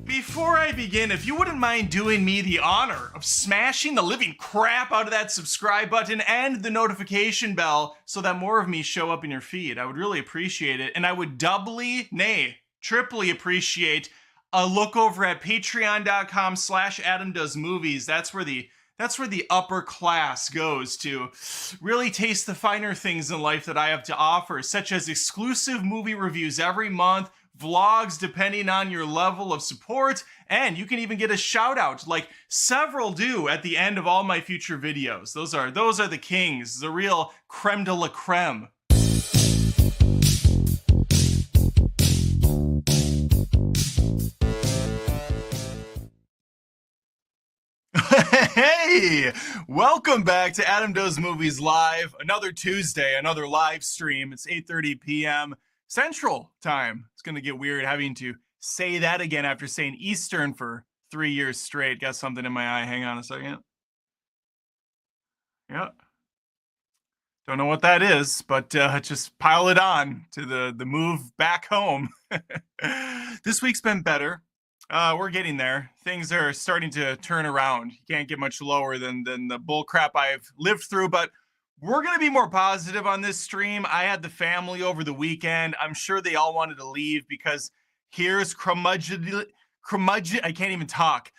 Before I begin, if you wouldn't mind doing me the honor of smashing the living crap out of that subscribe button and the notification bell so that more of me show up in your feed, I would really appreciate it. And I would doubly, nay, triply appreciate a look over at patreon.com/AdamDoesMovies. That's where the upper class goes to really taste the finer things in life that I have to offer, such as exclusive movie reviews every month, vlogs depending on your level of support, and you can even get a shout out like several do at the end of all my future videos. Those are the kings, the real creme de la creme. Hey, welcome back to Adam Does Movies Live. Another Tuesday, another live stream. It's 8:30 p.m. Central Time. It's going to get weird having to say that again after saying Eastern for 3 years straight. Got something in my eye. Hang on a second. Yeah. Don't know what that is, but just pile it on to the move back home. This week's been better. We're getting there. Things are starting to turn around. You can't get much lower than the bull crap I've lived through, but we're going to be more positive on this stream. I had the family over the weekend. I'm sure they all wanted to leave because here's curmudgeonly, I can't even talk.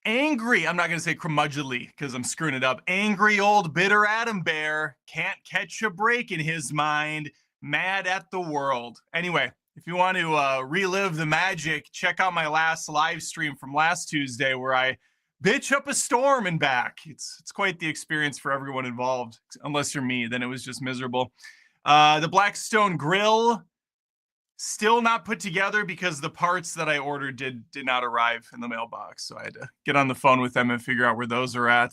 Angry, I'm not going to say curmudgeonly because I'm screwing it up. Angry old bitter Adam Bear can't catch a break in his mind, mad at the world. Anyway, if you want to relive the magic, check out my last live stream from last Tuesday where I bitch up a storm and back. It's quite the experience for everyone involved, unless you're me, then it was just miserable. The Blackstone Grill, still not put together because the parts that I ordered did not arrive in the mailbox. So I had to get on the phone with them and figure out where those are at.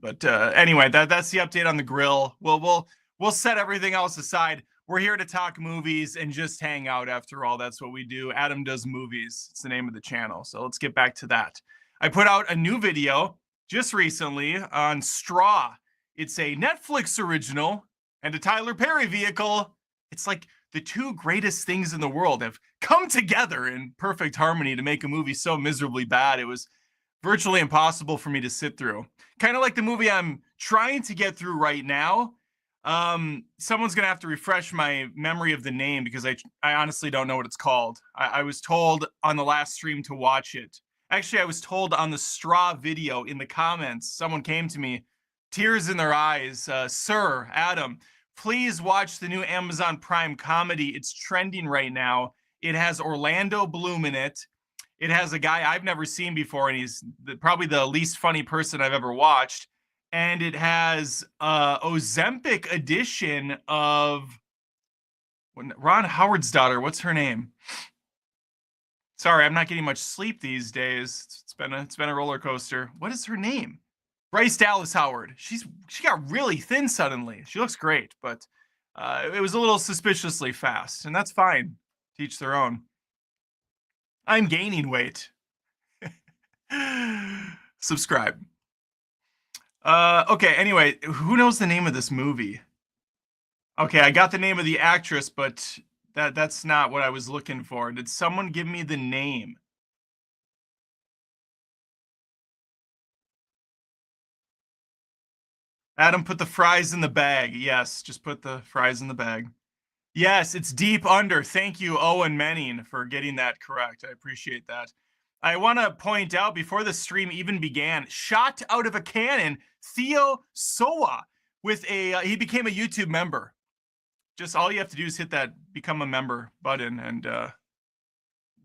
But anyway, that's the update on the grill. We'll set everything else aside. We're here to talk movies and just hang out. After all, that's what we do. Adam Does Movies. It's the name of the channel. So let's get back to that. I put out a new video just recently on Straw. It's a Netflix original and a Tyler Perry vehicle. It's like the two greatest things in the world have come together in perfect harmony to make a movie so miserably bad. It was virtually impossible for me to sit through. Kind of like the movie I'm trying to get through right now. Someone's going to have to refresh my memory of the name because I honestly don't know what it's called. I was told on the last stream to watch it. Actually, I was told on the Straw video in the comments, someone came to me, tears in their eyes, Sir, Adam, please watch the new Amazon Prime comedy. It's trending right now. It has Orlando Bloom in it. It has a guy I've never seen before, and he's probably the least funny person I've ever watched. And it has Ozempic edition of Ron Howard's daughter. What's her name? Sorry, I'm not getting much sleep these days. It's been a roller coaster. What is her name? Bryce Dallas Howard. She got really thin suddenly. She looks great, but it was a little suspiciously fast, and that's fine. Teach their own. I'm gaining weight. Subscribe. Okay, anyway, who knows the name of this movie? Okay, I got the name of the actress, but that's not what I was looking for. Did someone give me the name? Adam, put the fries in the bag. Yes, just put the fries in the bag. Yes, it's Deep Under. Thank you, Owen Menning, for getting that correct. I appreciate that. I want to point out before the stream even began, shot out of a cannon, Theo Soa with he became a YouTube member. Just all you have to do is hit that become a member button and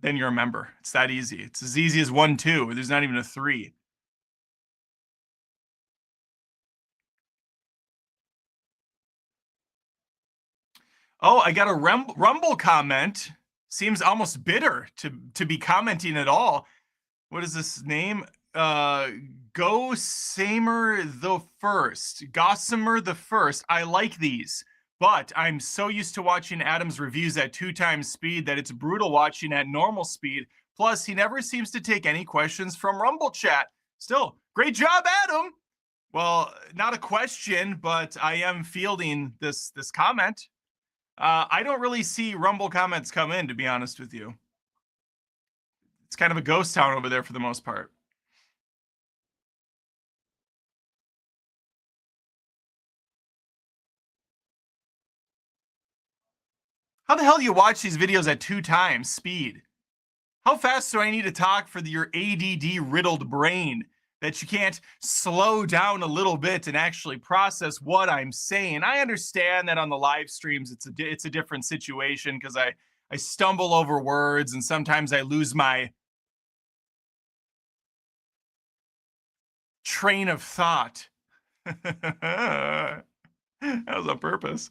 then you're a member. It's that easy. It's as easy as 1, 2. There's not even a 3. Oh, I got a Rumble comment. Seems almost bitter to be commenting at all. What is this name? Gossamer the First. Gossamer the First. I like these, but I'm so used to watching Adam's reviews at 2 times speed that it's brutal watching at normal speed. Plus, he never seems to take any questions from Rumble chat. Still, great job, Adam. Well, not a question, but I am fielding this comment. I don't really see Rumble comments come in, to be honest with you. It's kind of a ghost town over there for the most part. How the hell do you watch these videos at 2 times speed? How fast do I need to talk for your ADD riddled brain that you can't slow down a little bit and actually process what I'm saying? I understand that on the live streams it's a different situation because I stumble over words and sometimes I lose my train of thought. That was on purpose.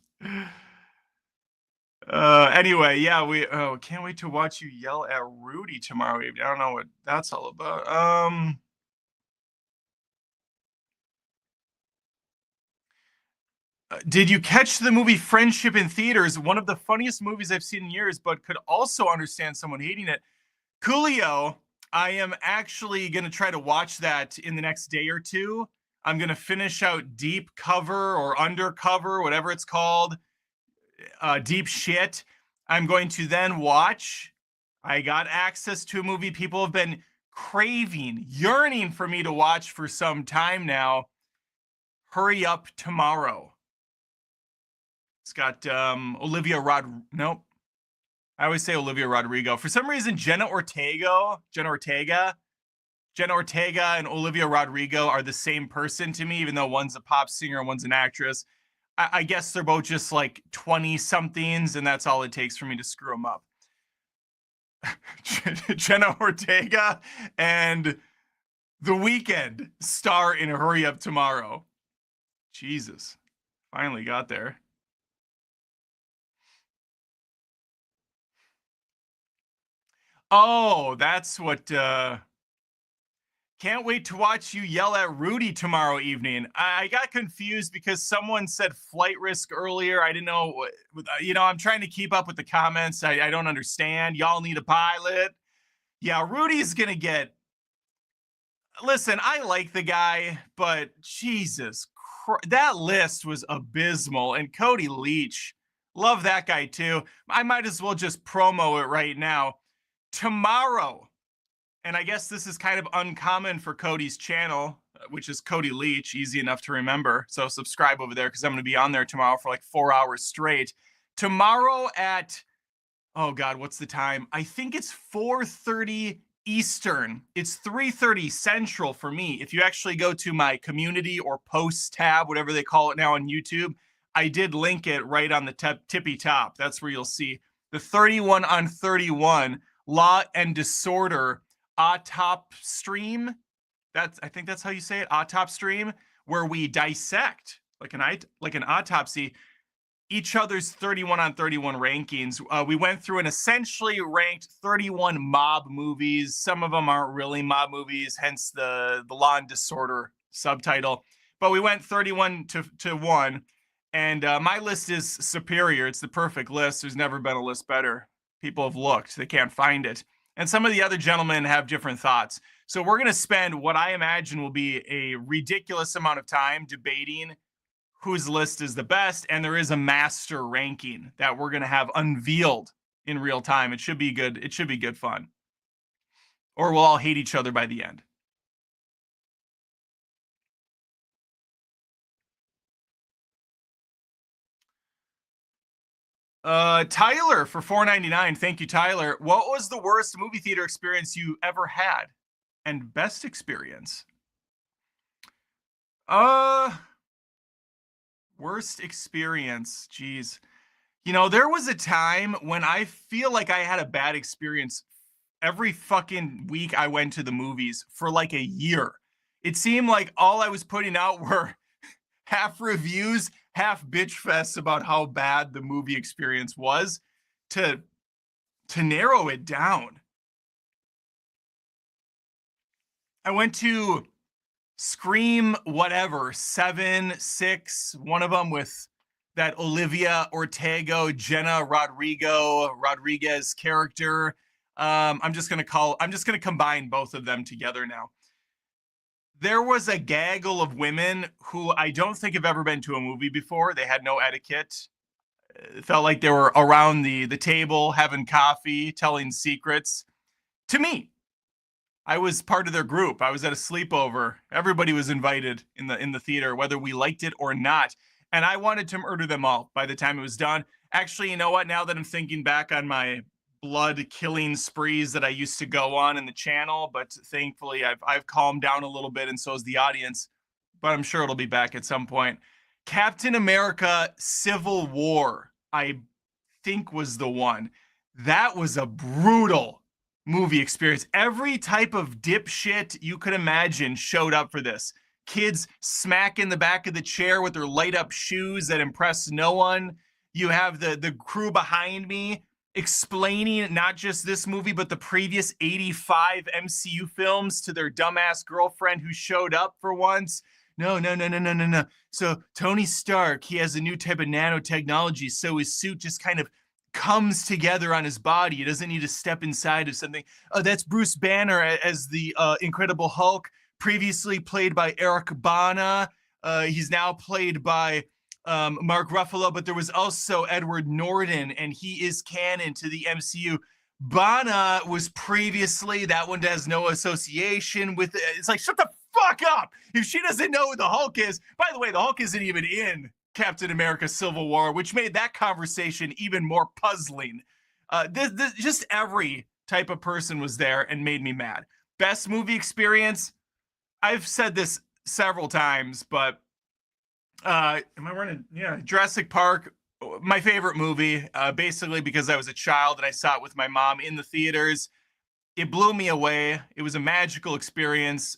Anyway, yeah, we can't wait to watch you yell at Rudy tomorrow evening. I don't know what that's all about. Did you catch the movie Friendship in theaters? One of the funniest movies I've seen in years, but could also understand someone hating it. Coolio, I am actually going to try to watch that in the next day or two. I'm going to finish out Deep Cover or Undercover, whatever it's called, Deep Shit. I'm going to then watch. I got access to a movie people have been craving, yearning for me to watch for some time now. Hurry Up Tomorrow. It's got Olivia Nope. I always say Olivia Rodrigo. For some reason, Jenna Ortega and Olivia Rodrigo are the same person to me, even though one's a pop singer and one's an actress. I guess they're both just like 20-somethings, and that's all it takes for me to screw them up. Jenna Ortega and The Weeknd star in Hurry Up Tomorrow. Jesus. Finally got there. Oh, that's what can't wait to watch you yell at Rudy tomorrow evening. I got confused because someone said flight risk earlier. I didn't know I'm trying to keep up with the comments. I don't understand. Y'all need a pilot. Yeah, Rudy's gonna get. Listen, I like the guy, but Jesus Christ, that list was abysmal. And Cody Leach, love that guy too. I might as well just promo it right now. Tomorrow, and I guess this is kind of uncommon for Cody's channel, which is Cody Leach, easy enough to remember. So subscribe over there because I'm going to be on there tomorrow for like 4 hours straight. Tomorrow at, oh God, what's the time? I think it's 4:30 Eastern. It's 3:30 Central for me. If you actually go to my community or posts tab, whatever they call it now on YouTube, I did link it right on the tippy top. That's where you'll see the 31 on 31 Law and Disorder autop stream. I think that's how you say it, autop stream, where we dissect like an autopsy each other's 31 on 31 rankings. We went through and essentially ranked 31 mob movies. Some of them aren't really mob movies, hence the Law and Disorder subtitle. But we went 31 to 1, and my list is superior. It's the perfect list. There's never been a list better. People have looked. They can't find it. And some of the other gentlemen have different thoughts. So we're going to spend what I imagine will be a ridiculous amount of time debating whose list is the best. And there is a master ranking that we're going to have unveiled in real time. It should be good. It should be good fun. Or we'll all hate each other by the end. Tyler for $4.99. Thank you, Tyler. What was the worst movie theater experience you ever had? And best experience? Worst experience. Geez. There was a time when I feel like I had a bad experience every fucking week I went to the movies for like a year. It seemed like all I was putting out were half reviews, half bitch fests about how bad the movie experience was. To narrow it down, I went to Scream whatever 7, 6, one of them with that Olivia Ortega, Jenna Rodriguez character. I'm just gonna combine both of them together now. There was a gaggle of women who I don't think have ever been to a movie before. They had no etiquette. It felt like they were around the table having coffee, telling secrets. To me, I was part of their group. I was at a sleepover. Everybody was invited in the theater, whether we liked it or not. And I wanted to murder them all by the time it was done. Actually, you know what? Now that I'm thinking back on my blood killing sprees that I used to go on in the channel, but thankfully I've calmed down a little bit, and so has the audience. But I'm sure it'll be back at some point. Captain America: Civil War, I think was the one. That was a brutal movie experience. Every type of dipshit you could imagine showed up for this. Kids smacking the back of the chair with their light up shoes that impress no one. You have the crew behind me explaining not just this movie, but the previous 85 MCU films to their dumbass girlfriend who showed up for once. No, no, no, no, no, no, no. So Tony Stark, he has a new type of nanotechnology, so his suit just kind of comes together on his body. He doesn't need to step inside of something. That's Bruce Banner as the Incredible Hulk, previously played by Eric Bana. He's now played by Mark Ruffalo, but there was also Edward Norton, and he is canon to the MCU. Bana was previously, that one has no association with it. It's like, shut the fuck up if she doesn't know who the Hulk is. By the way, the Hulk isn't even in Captain America: Civil War, which made that conversation even more puzzling. Just every type of person was there and made me mad. Best movie experience, I've said this several times, but am I running? Yeah, Jurassic Park, my favorite movie, basically because I was a child and I saw it with my mom in the theaters. It blew me away. It was a magical experience.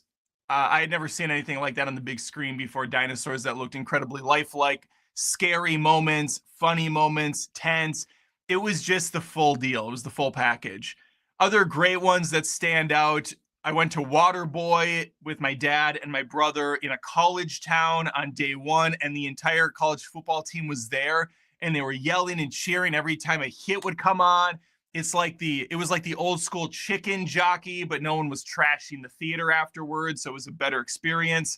I had never seen anything like that on the big screen before. Dinosaurs that looked incredibly lifelike, scary moments, funny moments, tense. It was just the full deal. It was the full package. Other great ones that stand out, I went to Waterboy with my dad and my brother in a college town on day one, and the entire college football team was there, and they were yelling and cheering every time a hit would come on. It was like the old school chicken jockey, but no one was trashing the theater afterwards, so it was a better experience.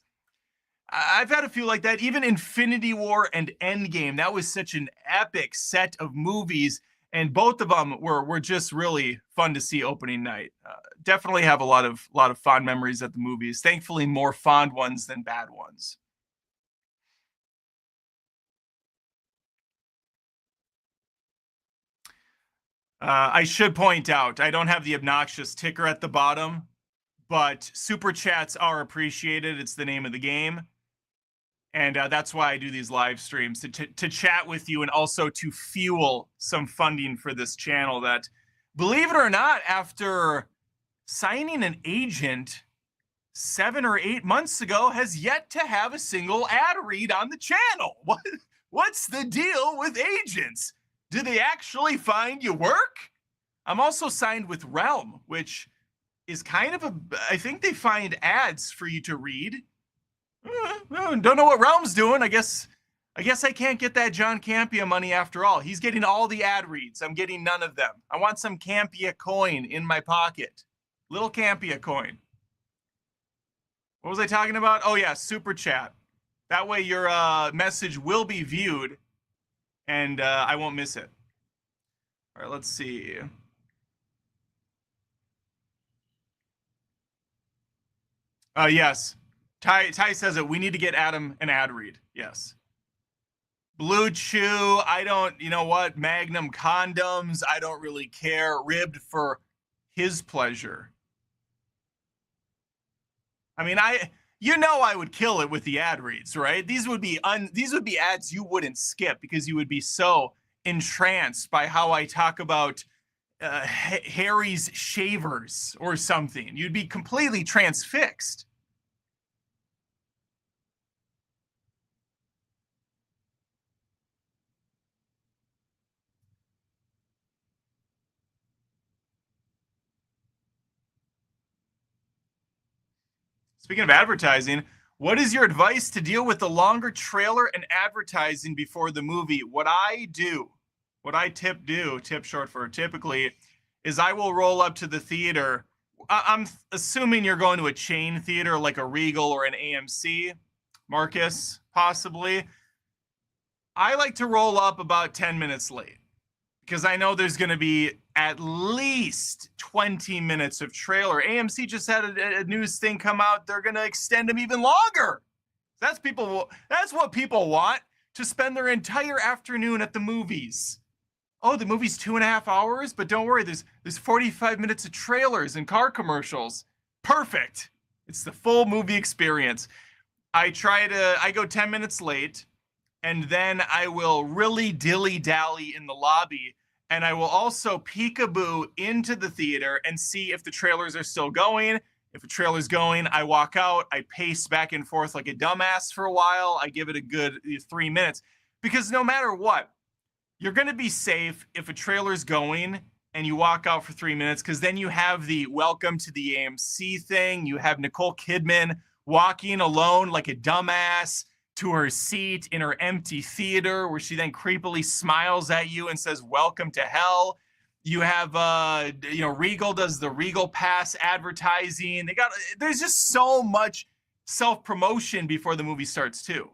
I've had a few like that. Even Infinity War and Endgame, that was such an epic set of movies, and both of them were just really fun to see opening night. Definitely have a lot of fond memories at the movies. Thankfully, more fond ones than bad ones. I should point out, I don't have the obnoxious ticker at the bottom, but super chats are appreciated. It's the name of the game. And that's why I do these live streams, to chat with you and also to fuel some funding for this channel that, believe it or not, after signing an agent 7 or 8 months ago, has yet to have a single ad read on the channel. What's the deal with agents? Do they actually find you work? I'm also signed with Realm, which is kind of I think they find ads for you to read. Don't know what Realm's doing. I guess I can't get that John Campia money after all. He's getting all the ad reads. I'm getting none of them. I want some Campia coin in my pocket. Little Campia coin. What was I talking about? Oh yeah, super chat. That way your message will be viewed and I won't miss it. All right, let's see. Yes. Ty says it. We need to get Adam an ad read. Yes. Blue Chew. I don't, you know what? Magnum condoms. I don't really care. Ribbed for his pleasure. I mean, I would kill it with the ad reads, right? These would be ads you wouldn't skip because you would be so entranced by how I talk about Harry's shavers or something. You'd be completely transfixed. Speaking of advertising, what is your advice to deal with the longer trailer and advertising before the movie? What I tip short for typically, is I will roll up to the theater I'm assuming you're going to a chain theater like a Regal or an AMC, Marcus, possibly. I like to roll up about 10 minutes late because I know there's going to be at least 20 minutes of trailer. AMC just had a news thing come out. They're going to extend them even longer. That's what people want, to spend their entire afternoon at the movies. Oh, the movie's 2.5 hours, but don't worry, there's 45 minutes of trailers and car commercials. Perfect. It's the full movie experience. I go 10 minutes late, and then I will really dilly-dally in the lobby, and I will also peekaboo into the theater and see if the trailers are still going. If a trailer's going, I walk out, I pace back and forth like a dumbass for a while. I give it a good 3 minutes, because no matter what, you're going to be safe if a trailer's going and you walk out for 3 minutes, because then you have the welcome to the AMC thing. You have Nicole Kidman walking alone like a dumbass to her seat in her empty theater, where she then creepily smiles at you and says, "Welcome to hell." You have, Regal does the Regal Pass advertising. There's just so much self-promotion before the movie starts too.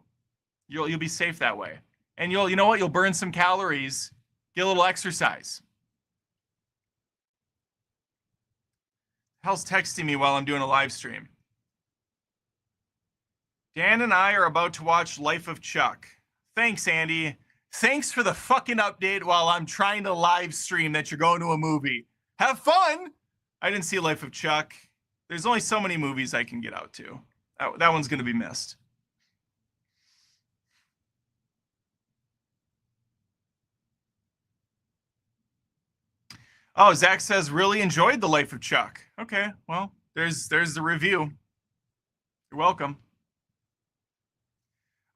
You'll be safe that way. And you'll burn some calories, get a little exercise. Hell's texting me while I'm doing a live stream. Dan and I are about to watch Life of Chuck. Thanks, Andy. Thanks for the fucking update while I'm trying to live stream that you're going to a movie. Have fun! I didn't see Life of Chuck. There's only so many movies I can get out to. That one's going to be missed. Oh, Zach says, really enjoyed The Life of Chuck. Okay, well, there's the review. You're welcome.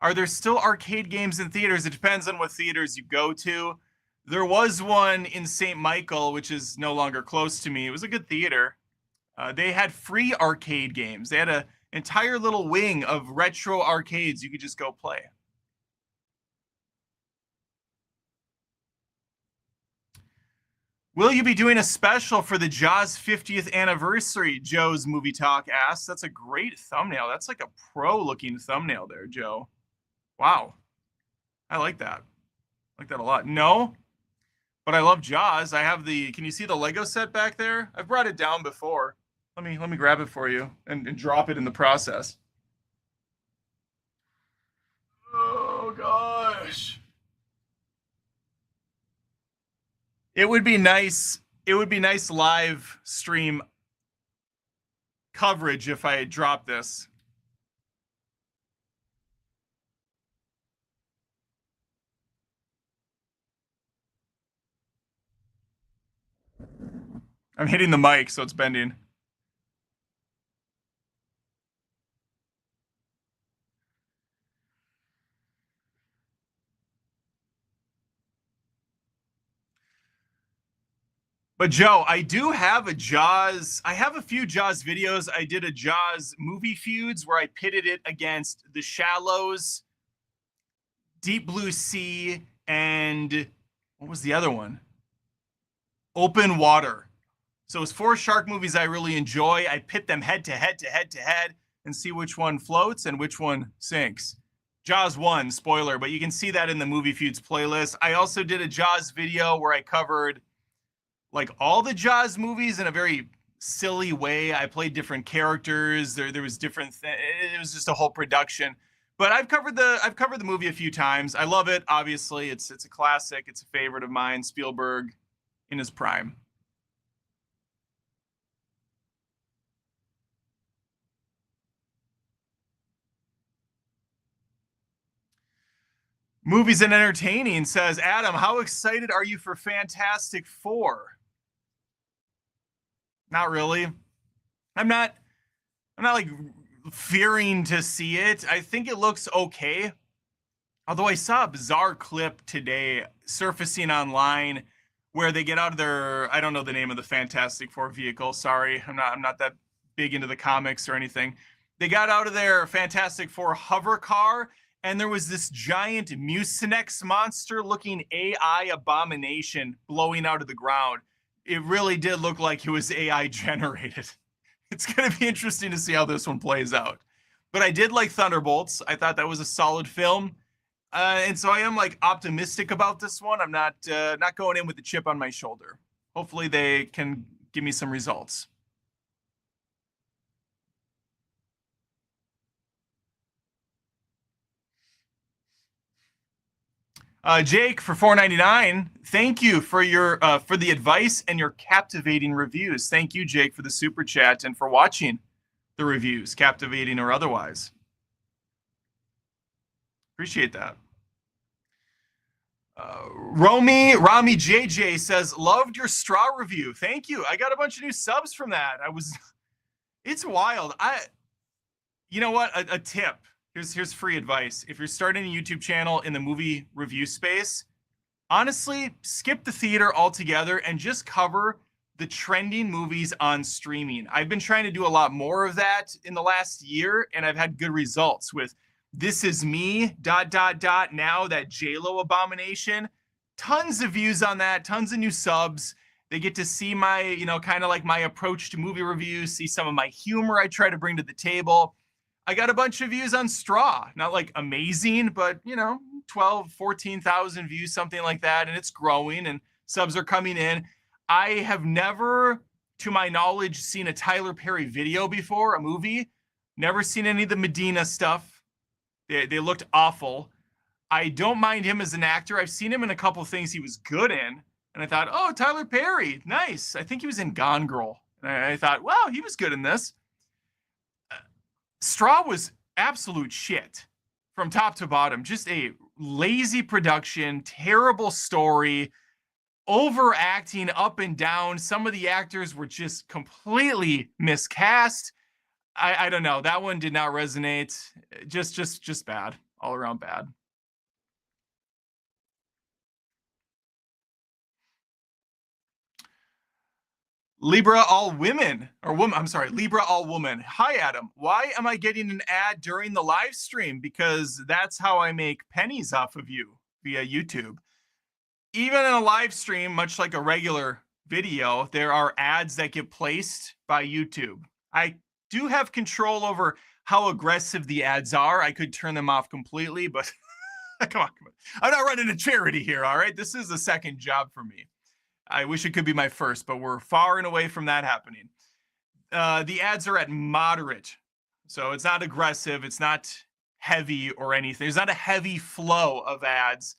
Are there still arcade games in theaters? It depends on what theaters you go to. There was one in St. Michael, which is no longer close to me. It was a good theater. They had free arcade games. They had an entire little wing of retro arcades you could just go play. Will you be doing a special for the Jaws 50th anniversary? Joe's Movie Talk asks. That's a great thumbnail. That's like a pro-looking thumbnail there, Joe. Wow. I like that. I like that a lot. No, but I love Jaws. I have can you see the Lego set back there? I've brought it down before. Let me grab it for you and drop it in the process. Oh, gosh. It would be nice live stream coverage if I dropped this. I'm hitting the mic, so it's bending. But Joe, I do have a Jaws. I have a few Jaws videos. I did a Jaws movie feuds where I pitted it against The Shallows, Deep Blue Sea, and what was the other one? Open Water. So it's 4 shark movies I really enjoy. I pit them head to head to head to head and see which one floats and which one sinks. Jaws won, spoiler, but you can see that in the Movie Feuds playlist. I also did a Jaws video where I covered like all the Jaws movies in a very silly way. I played different characters. There was different it was just a whole production. But I've covered the movie a few times. I love it. Obviously, it's a classic. It's a favorite of mine. Spielberg in his prime. Movies and entertaining says Adam, how excited are you for Fantastic Four? Not really. I'm not like fearing to see it. I think it looks okay. Although I saw a bizarre clip today surfacing online where they get out of their, I don't know the name of the Fantastic Four vehicle. Sorry, I'm not that big into the comics or anything. They got out of their Fantastic Four hover car, and there was this giant Mucinex monster looking AI abomination blowing out of the ground. it really did look like it was AI generated. It's going to be interesting to see how this one plays out. But I did like Thunderbolts. I thought that was a solid film. And so I am like optimistic about this one. I'm not going in with a chip on my shoulder. Hopefully they can give me some results. Jake for 4.99. Thank you for your for the advice and your captivating reviews. Thank you, Jake, for the super chat and for watching the reviews, captivating or otherwise. Appreciate that. Rami JJ says, loved your straw review. Thank you. I got a bunch of new subs from that. It's wild. You know what? A tip. Here's free advice. If you're starting a YouTube channel in the movie review space, honestly, skip the theater altogether and just cover the trending movies on streaming. I've been trying to do a lot more of that in the last year, and I've had good results with This Is Me, ... Now that JLo abomination. Tons of views on that, tons of new subs. They get to see my, kind of like my approach to movie reviews, see some of my humor I try to bring to the table. I got a bunch of views on Straw. Not like amazing, but 12, 14,000 views, something like that. And it's growing and subs are coming in. I have never, to my knowledge, seen a Tyler Perry video before, a movie. Never seen any of the Medina stuff. They looked awful. I don't mind him as an actor. I've seen him in a couple of things he was good in. And I thought, oh, Tyler Perry, nice. I think he was in Gone Girl. And I thought, wow, he was good in this. Straw was absolute shit from top to bottom. Just a lazy production, terrible story, overacting up and down. Some of the actors were just completely miscast. I don't know. That one did not resonate. Just bad. All around bad. Libra all women, or woman, I'm sorry, Libra all woman. Hi, Adam. Why am I getting an ad during the live stream? Because that's how I make pennies off of you via YouTube. Even in a live stream, much like a regular video, there are ads that get placed by YouTube. I do have control over how aggressive the ads are. I could turn them off completely, but come on. I'm not running a charity here, all right? This is a second job for me. I wish it could be my first, but we're far and away from that happening. The ads are at moderate. So it's not aggressive. It's not heavy or anything. There's not a heavy flow of ads.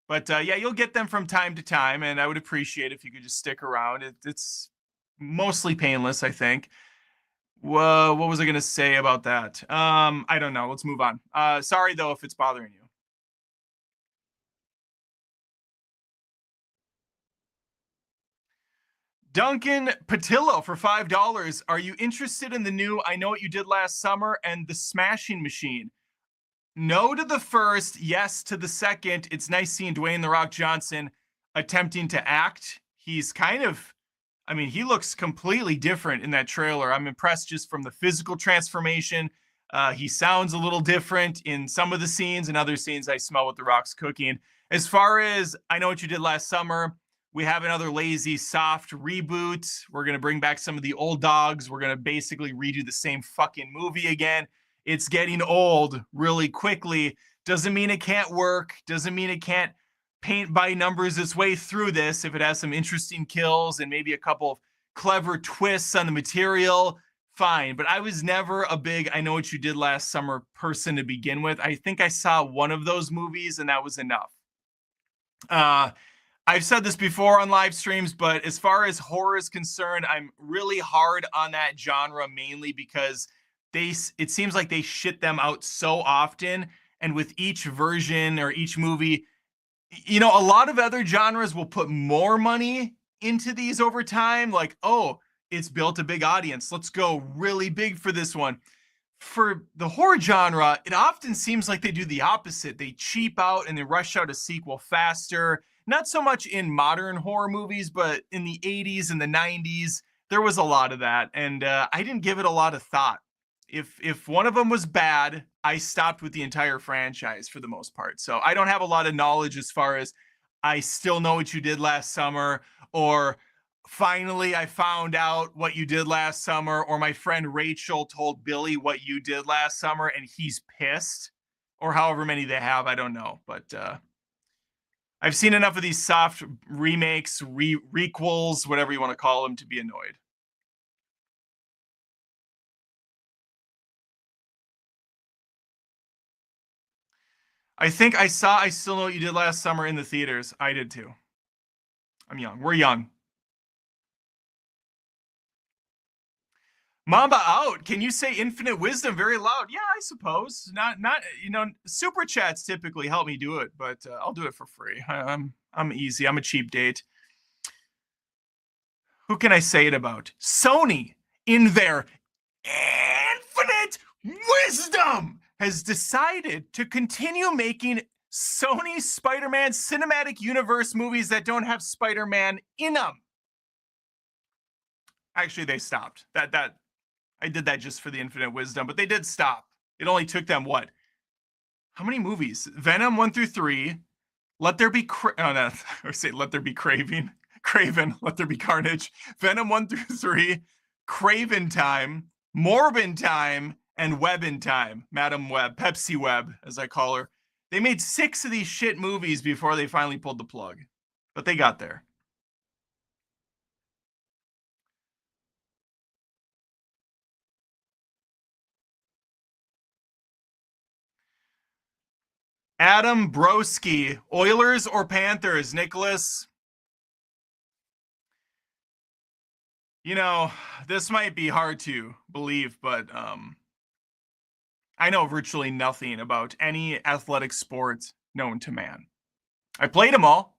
But yeah, you'll get them from time to time, and I would appreciate if you could just stick around. It's mostly painless, I think. What was I going to say about that? I don't know. Let's move on. Sorry, though, if it's bothering you. Duncan Patillo for $5. Are you interested in the new I Know What You Did Last Summer and The Smashing Machine? No to the first, yes to the second. It's nice seeing Dwayne "The Rock" Johnson attempting to act. He's kind of, he looks completely different in that trailer. I'm impressed just from the physical transformation. He sounds a little different in some of the scenes, and other scenes I smell what The Rock's cooking. As far as I Know What You Did Last Summer, we have another lazy, soft reboot. We're going to bring back some of the old dogs. We're going to basically redo the same fucking movie again. It's getting old really quickly. Doesn't mean it can't work. Doesn't mean it can't paint by numbers its way through this if it has some interesting kills and maybe a couple of clever twists on the material. Fine. But I was never a big I Know What You Did Last Summer person to begin with. I think I saw one of those movies and that was enough. I've said this before on live streams, but as far as horror is concerned, I'm really hard on that genre, mainly because it seems like they shit them out so often. And with each version or each movie, a lot of other genres will put more money into these over time. Like, oh, it's built a big audience. Let's go really big for this one. For the horror genre, it often seems like they do the opposite. They cheap out and they rush out a sequel faster. Not so much in modern horror movies, but in the 80s and the 90s, there was a lot of that. And I didn't give it a lot of thought. If one of them was bad, I stopped with the entire franchise for the most part. So I don't have a lot of knowledge as far as I Still Know What You Did Last Summer or finally I found out what you did last summer, or my friend Rachel told Billy what you did last summer and he's pissed, or however many they have, I don't know. But I've seen enough of these soft remakes, requels, whatever you want to call them, to be annoyed. I think I saw I Still Know What You Did Last Summer in the theaters. I did too. I'm young. We're young. Mamba out. Can you say infinite wisdom very loud? Yeah, I suppose. Not super chats typically help me do it, but I'll do it for free. I'm easy. I'm a cheap date. Who can I say it about? Sony, in their infinite wisdom, has decided to continue making Sony Spider-Man cinematic universe movies that don't have Spider-Man in them. Actually, they stopped. That I did that just for the infinite wisdom, but they did stop. It only took them what? How many movies? Venom 1 through 3. Let There Be oh no, or say Let There Be Craven, Let There Be Carnage. Venom 1 through 3, Craven Time, Morbin Time, and Webbin Time. Madam Web, Pepsi Web, as I call her. They made 6 of these shit movies before they finally pulled the plug. But they got there. Adam Broski, Oilers or Panthers, Nicholas? You know, this might be hard to believe, but I know virtually nothing about any athletic sport known to man. I played them all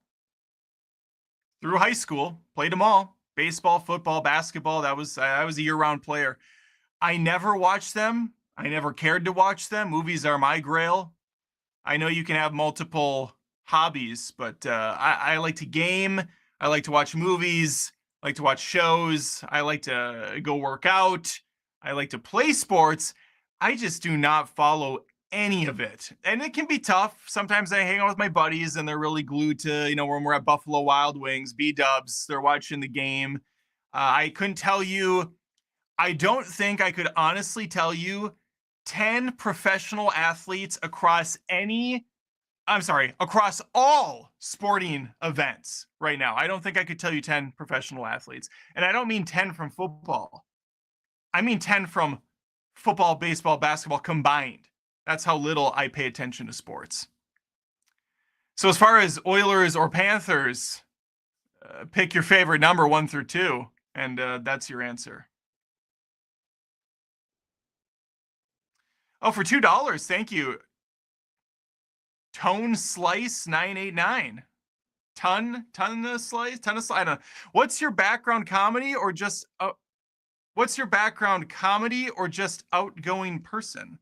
through high school, played them all. Baseball, football, basketball. I was a year-round player. I never watched them. I never cared to watch them. Movies are my grail. I know you can have multiple hobbies, but I like to game. I like to watch movies. I like to watch shows. I like to go work out. I like to play sports. I just do not follow any of it. And it can be tough. Sometimes I hang out with my buddies and they're really glued to, when we're at Buffalo Wild Wings, B-dubs, they're watching the game. I couldn't tell you, I don't think I could honestly tell you 10 professional athletes across across all sporting events right now. I don't think I could tell you 10 professional athletes. And I don't mean 10 from football. I mean 10 from football, baseball, basketball combined. That's how little I pay attention to sports. So as far as Oilers or Panthers, pick your favorite number 1 through 2, and that's your answer. Oh, for $2, thank you. Tone Slice 989. Ton of slice. I don't know. What's your background comedy or just outgoing person?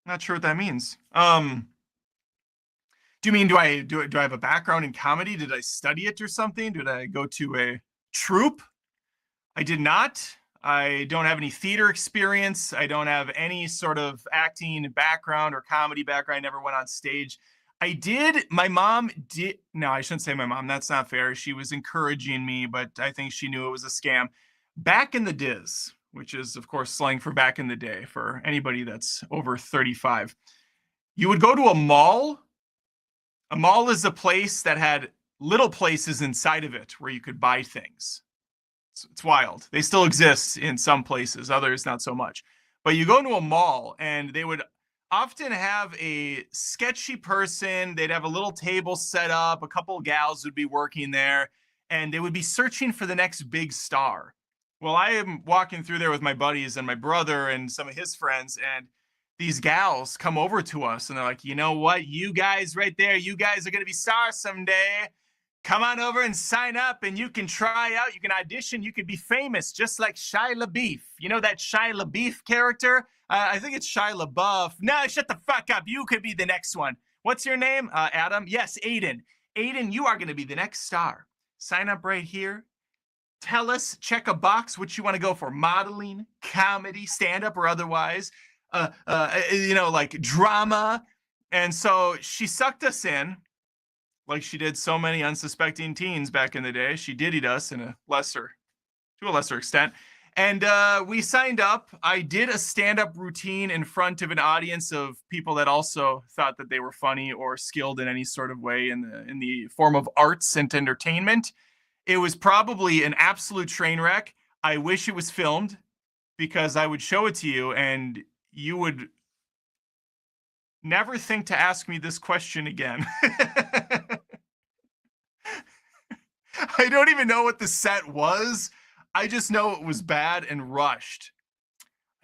Not sure what that means. Do you mean do I have a background in comedy? Did I study it or something? Did I go to a troupe? I did not. I don't have any theater experience. I don't have any sort of acting background or comedy background. I never went on stage. I did. My mom did. No, I shouldn't say my mom. That's not fair. She was encouraging me, but I think she knew it was a scam. Back in the diz, which is, of course, slang for back in the day for anybody that's over 35. You would go to a mall. A mall is a place that had little places inside of it where you could buy things. It's wild. They still exist in some places, others not so much. But you go into a mall and they would often have a sketchy person. They'd have a little table set up. A couple of gals would be working there and they would be searching for the next big star. Well, I am walking through there with my buddies and my brother and some of his friends, and these gals come over to us and they're like, you know what, you guys right there, you guys are going to be stars someday. Come on over and sign up and you can try out, you can audition, you could be famous just like Shia LaBeouf. You know that Shia LaBeouf character? I think it's Shia LaBeouf. No, shut the fuck up. You could be the next one. What's your name? Adam? Yes, Aiden. Aiden, you are going to be the next star. Sign up right here. Tell us, check a box, what you want to go for. Modeling, comedy, stand-up or otherwise. Like drama. And so she sucked us in. like she did so many unsuspecting teens back in the day. She diddied us in a lesser to a lesser extent. And we signed up. I did a stand-up routine in front of an audience of people that also thought that they were funny or skilled in any sort of way in the form of arts and entertainment. It was probably an absolute train wreck. I wish it was filmed because I would show it to you and you would never think to ask me this question again. I don't even know what the set was. I just know it was bad and rushed.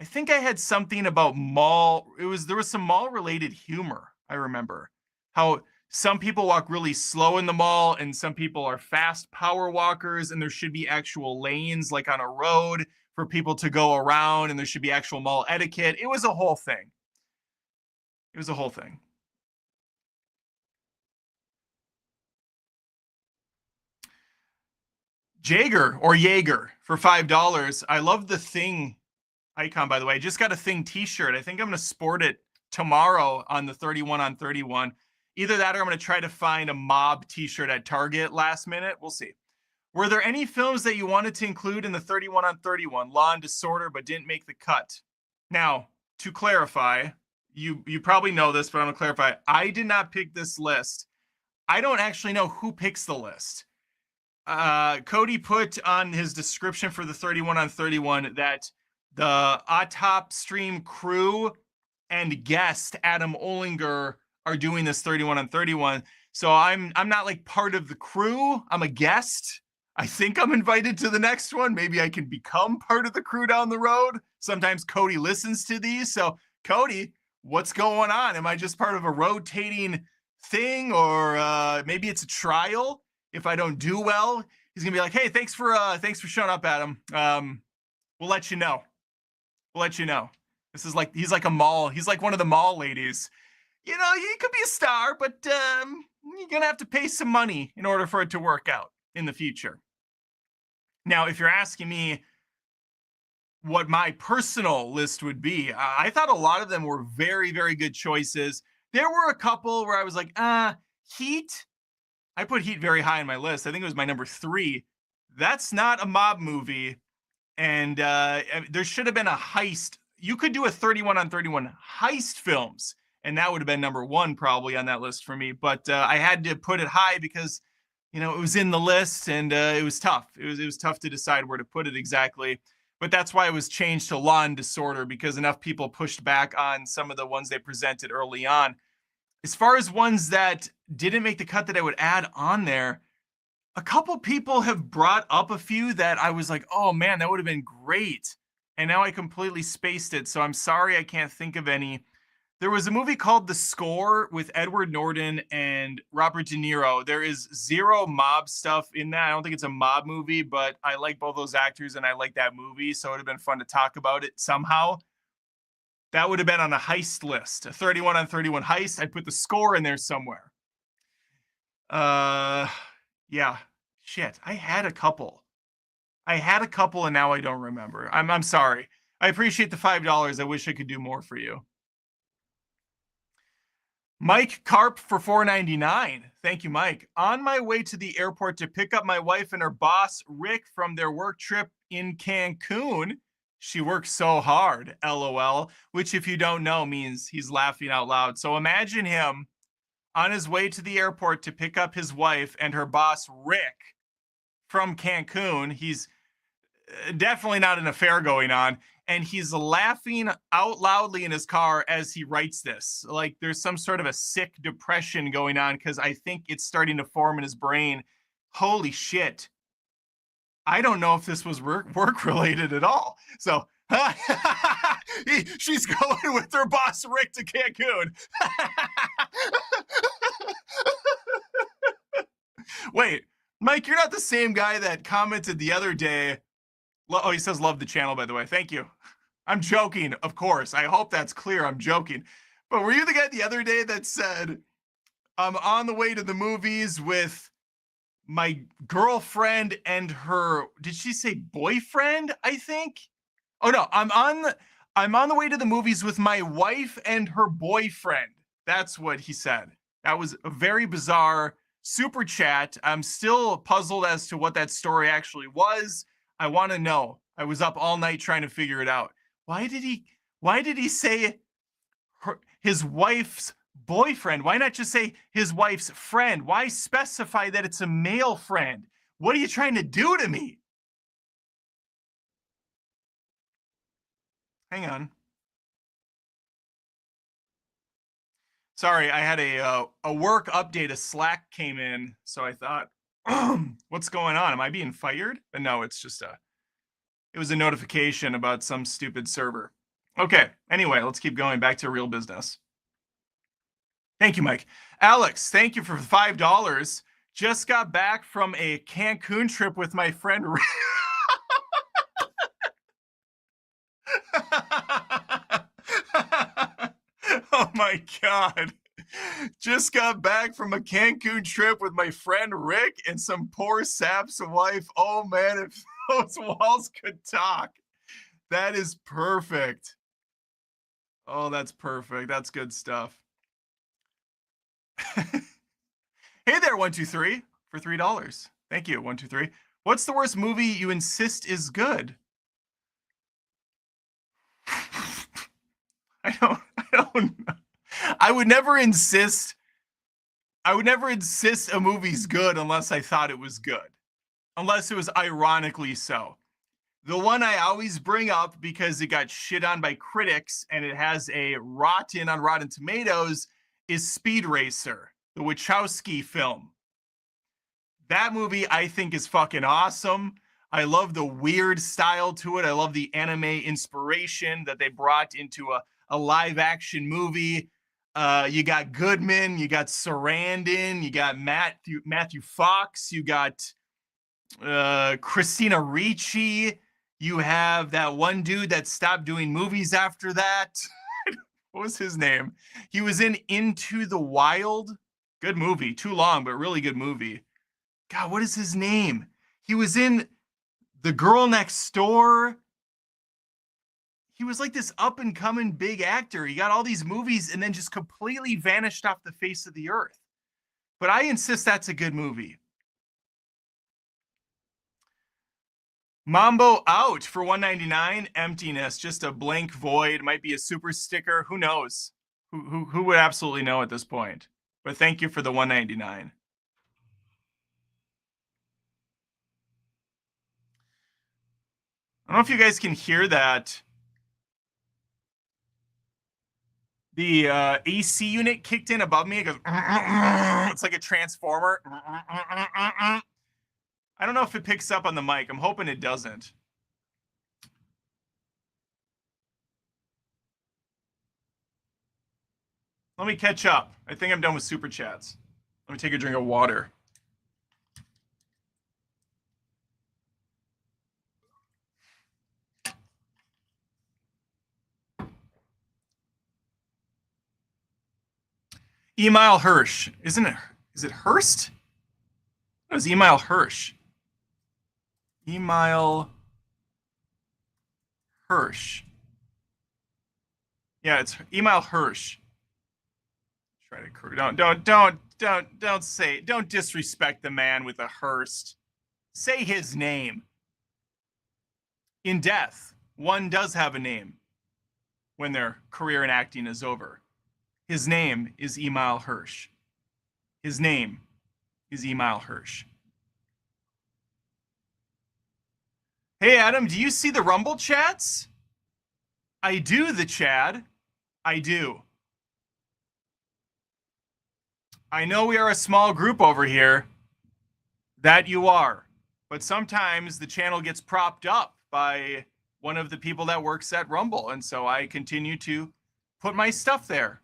I think I had something about mall. There was some mall related humor. I remember how some people walk really slow in the mall and some people are fast power walkers and there should be actual lanes like on a road for people to go around and there should be actual mall etiquette. It was a whole thing. It was a whole thing. Jaeger or Jaeger for $5. I love the Thing icon, by the way. I just got a Thing t-shirt. I think I'm going to sport it tomorrow on the 31 on 31. Either that or I'm going to try to find a mob t-shirt at Target last minute. We'll see. Were there any films that you wanted to include in the 31 on 31, Law and Disorder, but didn't make the cut? Now, to clarify, you probably know this, but I'm going to clarify. I did not pick this list. I don't actually know who picks the list. Cody put on his description for the 31 on 31 that the Autop Stream crew and guest Adam Olinger are doing this 31 on 31. So I'm not like part of the crew. I'm a guest. I think I'm invited to the next one. Maybe I can become part of the crew down the road. Sometimes Cody listens to these. So Cody, what's going on? Am I just part of a rotating thing, or maybe it's a trial? If I don't do well, he's gonna be like, "Hey, thanks for showing up, Adam. We'll let you know. We'll let you know." This is like he's like a mall. He's like one of the mall ladies. You know, he could be a star, but you're gonna have to pay some money in order for it to work out in the future. Now, if you're asking me what my personal list would be, I thought a lot of them were very, very good choices. There were a couple where I was like, Heat. I put Heat very high on my list. I think it was my number 3. That's not a mob movie. And there should have been a heist. You could do a 31 on 31 heist films, and that would have been number 1 probably on that list for me. But I had to put it high because, you know, it was in the list and it was tough. It was tough to decide where to put it exactly. But that's why it was changed to Law and Disorder, because enough people pushed back on some of the ones they presented early on. As far as ones that didn't make the cut that I would add on there, a couple people have brought up a few that I was like, oh man, that would have been great. And now I completely spaced it. So I'm sorry I can't think of any. There was a movie called The Score with Edward Norton and Robert De Niro. There is zero mob stuff in that. I don't think it's a mob movie, but I like both those actors and I like that movie. So it would have been fun to talk about it somehow. That would have been on a heist list, a 31 on 31 heist. I'd put The Score in there somewhere. Yeah, shit. I had a couple and now I don't remember. I'm sorry. I appreciate the $5. I wish I could do more for you. Mike Carp for $4.99. Thank you, Mike. On my way to the airport to pick up my wife and her boss, Rick, from their work trip in Cancun. She works so hard, LOL, which if you don't know means he's laughing out loud. So imagine him on his way to the airport to pick up his wife and her boss, Rick, from Cancun. He's definitely not an affair going on. And he's laughing out loudly in his car as he writes this. Like there's some sort of a sick depression going on because I think it's starting to form in his brain. Holy shit. I don't know if this was work related at all. So she's going with her boss, Rick, to Cancun. Wait, Mike, you're not the same guy that commented the other day. Oh, he says, love the channel, by the way. Thank you. I'm joking, of course. I hope that's clear. I'm joking. But were you the guy the other day that said, I'm on the way to the movies with my girlfriend and her, did she say boyfriend, I think? Oh no, I'm on the way to the movies with my wife and her boyfriend. That's what he said. That was a very bizarre super chat. I'm still puzzled as to what that story actually was. I want to know. I was up all night trying to figure it out. Why did he say his wife's boyfriend? Why not just say his wife's friend? Why specify that it's a male friend? What are you trying to do to me? Hang on. Sorry, I had a work update. A Slack came in, so I thought, what's going on? Am I being fired? But no, it's just it was a notification about some stupid server. Okay, anyway, let's keep going back to real business. Thank you, Mike. Alex, thank you for $5. Just got back from a Cancun trip with my friend. Oh my God. Just got back from a Cancun trip with my friend Rick and some poor sap's wife. Oh man, if those walls could talk. That is perfect. Oh, that's perfect. That's good stuff. Hey there, 123 for $3. Thank you, 123. What's the worst movie you insist is good? I don't know. I would never insist a movie's good unless I thought it was good. Unless it was ironically so. The one I always bring up because it got shit on by critics and it has a rotten on Rotten Tomatoes is Speed Racer, the Wachowski film. That movie I think is fucking awesome. I love the weird style to it. I love the anime inspiration that they brought into a live action movie. You got Goodman, you got Sarandon, you got Matthew Fox, you got Christina Ricci. You have that one dude that stopped doing movies after that. What was his name? He was in Into the Wild. Good movie. Too long, but really good movie. God, what is his name? He was in The Girl Next Door. He was like this up and coming big actor. He got all these movies and then just completely vanished off the face of the earth. But I insist that's a good movie. Mambo out for $1.99. Emptiness, just a blank void. Might be a super sticker. Who knows? Who would absolutely know at this point? But thank you for the $1.99. I don't know if you guys can hear that. The AC unit kicked in above me. It goes, it's like a transformer. I don't know if it picks up on the mic. I'm hoping it doesn't. Let me catch up. I think I'm done with super chats. Let me take a drink of water. Emile Hirsch. Isn't it? Is it Hurst? It was Emile Hirsch. Emile Hirsch. Yeah, it's Emile Hirsch. Try to don't disrespect the man with a Hearst. Say his name. In death, one does have a name when their career in acting is over. His name is Emile Hirsch. His name is Emile Hirsch. Hey, Adam, do you see the Rumble chats? I do, the Chad. I do. I know we are a small group over here. That you are. But sometimes the channel gets propped up by one of the people that works at Rumble. And so I continue to put my stuff there.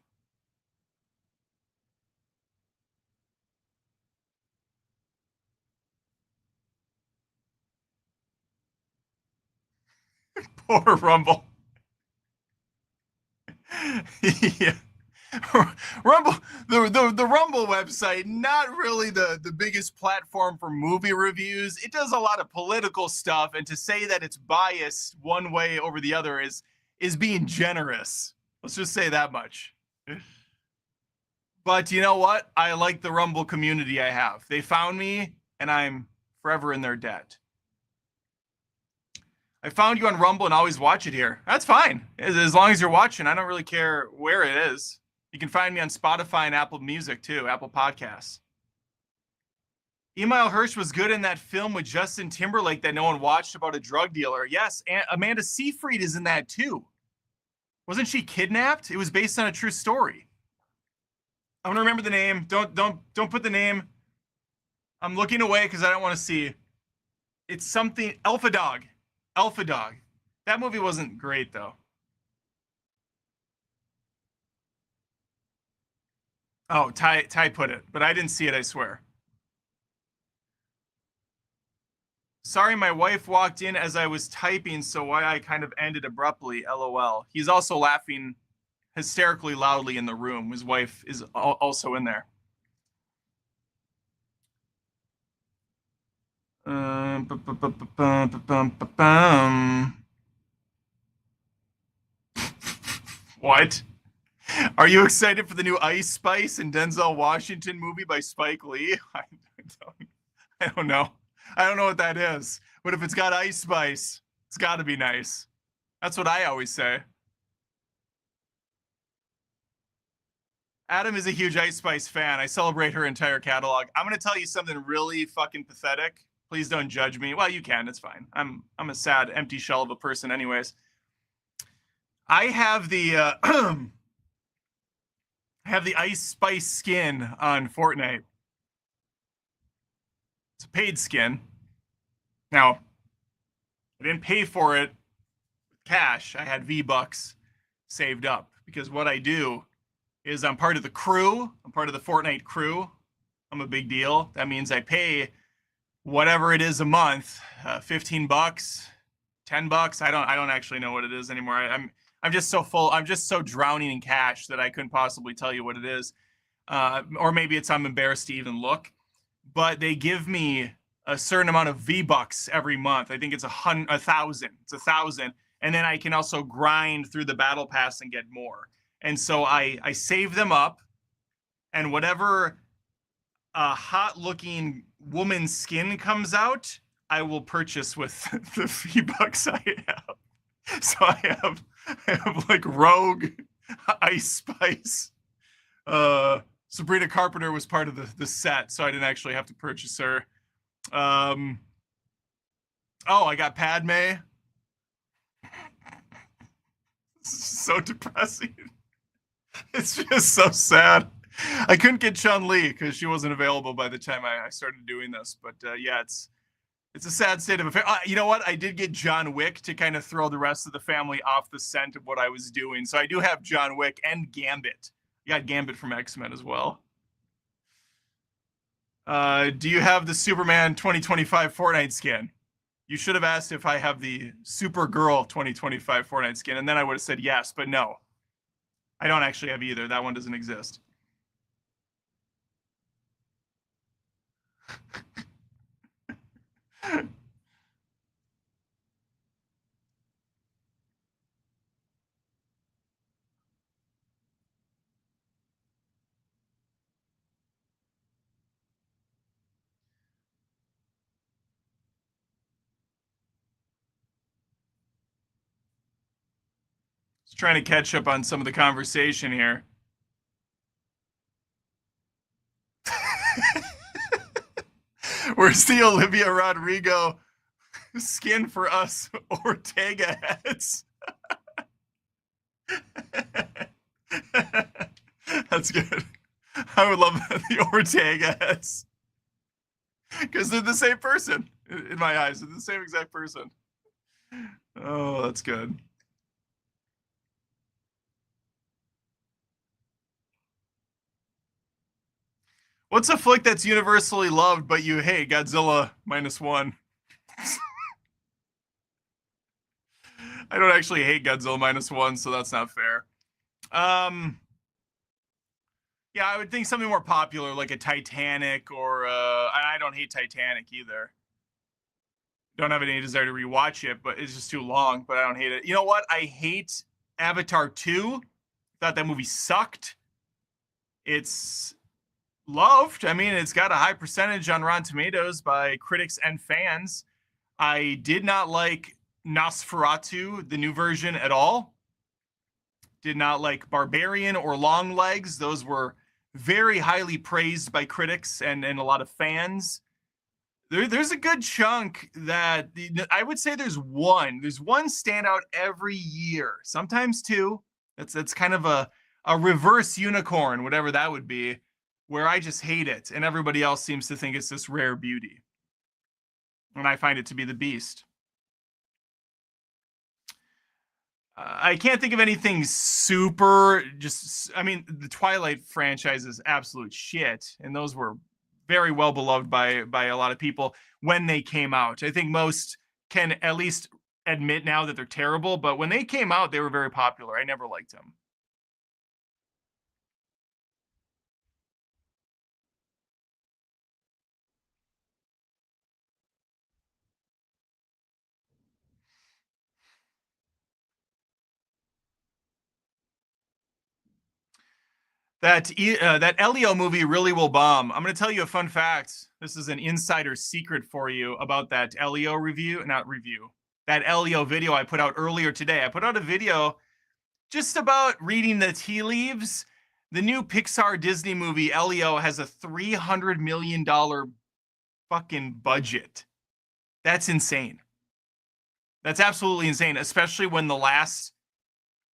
Poor Rumble. Yeah. Rumble, the Rumble website, not really the biggest platform for movie reviews. It does a lot of political stuff, and to say that it's biased one way over the other is being generous. Let's just say that much. But you know what? I like the Rumble community I have. They found me, and I'm forever in their debt. I found you on Rumble and always watch it here. That's fine. As long as you're watching, I don't really care where it is. You can find me on Spotify and Apple Music too, Apple Podcasts. Emile Hirsch was good in that film with Justin Timberlake that no one watched about a drug dealer. Yes, and Amanda Seyfried is in that too. Wasn't she kidnapped? It was based on a true story. I'm gonna remember the name. Don't put the name. I'm looking away because I don't want to see. It's something Alpha Dog. Alpha Dog. That movie wasn't great though. Oh, Ty put it, but I didn't see it, I swear. Sorry, my wife walked in as I was typing, so why I kind of ended abruptly. LOL. He's also laughing hysterically loudly in the room. His wife is also in there. What? Are you excited for the new Ice Spice and Denzel Washington movie by Spike Lee? I don't know. I don't know what that is. But if it's got Ice Spice, it's got to be nice. That's what I always say. Adam is a huge Ice Spice fan. I celebrate her entire catalog. I'm going to tell you something really fucking pathetic. Please don't judge me. Well, you can. It's fine. I'm a sad, empty shell of a person, anyways. I have the Ice Spice skin on Fortnite. It's a paid skin. Now, I didn't pay for it with cash. I had V-Bucks saved up because what I do is I'm part of the crew. I'm part of the Fortnite crew. I'm a big deal. That means I pay whatever it is a month, 15 bucks, 10 bucks. I don't actually know what it is anymore. I'm just so full. I'm just so drowning in cash that I couldn't possibly tell you what it is. Or maybe it's I'm embarrassed to even look. But they give me a certain amount of V-Bucks every month. I think it's 1,000. It's 1,000. And then I can also grind through the battle pass and get more. And so I save them up, and whatever hot-looking woman's skin comes out, I will purchase with the V-Bucks I have. So I have like Rogue, Ice Spice. Sabrina Carpenter was part of the set, so I didn't actually have to purchase her. Oh, I got Padme. So depressing. It's just so sad. I couldn't get Chun-Li because she wasn't available by the time I started doing this. But yeah, it's a sad state of affairs. You know what? I did get John Wick to kind of throw the rest of the family off the scent of what I was doing. So I do have John Wick and Gambit. You got Gambit from X-Men as well. Do you have the Superman 2025 Fortnite skin? You should have asked if I have the Supergirl 2025 Fortnite skin, and then I would have said yes, but no. I don't actually have either. That one doesn't exist. Just trying to catch up on some of the conversation here. Where's the Olivia Rodrigo skin for us Ortega heads? That's good. I would love the Ortega heads. Because they're the same person in my eyes. They're the same exact person. Oh, that's good. What's a flick that's universally loved, but you hate? Godzilla -1. I don't actually hate Godzilla -1, so that's not fair. Yeah, I would think something more popular, like a Titanic, or I don't hate Titanic either. Don't have any desire to rewatch it, but it's just too long. But I don't hate it. You know what? I hate Avatar 2. Thought that movie sucked. It's loved. I mean, it's got a high percentage on Rotten Tomatoes by critics and fans. I did not like Nosferatu, the new version, at all. Did not like Barbarian or Longlegs. Those were very highly praised by critics and a lot of fans. There's a good chunk that I would say there's one standout every year, sometimes two. That's kind of a reverse unicorn, whatever that would be, where I just hate it, and everybody else seems to think it's this rare beauty, and I find it to be the Beast. I can't think of anything super. Just, I mean, the Twilight franchise is absolute shit, and those were very well beloved by a lot of people when they came out. I think most can at least admit now that they're terrible, but when they came out, they were very popular. I never liked them. That Elio movie really will bomb. I'm going to tell you a fun fact. This is an insider secret for you about that Elio review, not review. That Elio video I put out earlier today. I put out a video just about reading the tea leaves. The new Pixar Disney movie Elio has a $300 million fucking budget. That's insane. That's absolutely insane, especially when the last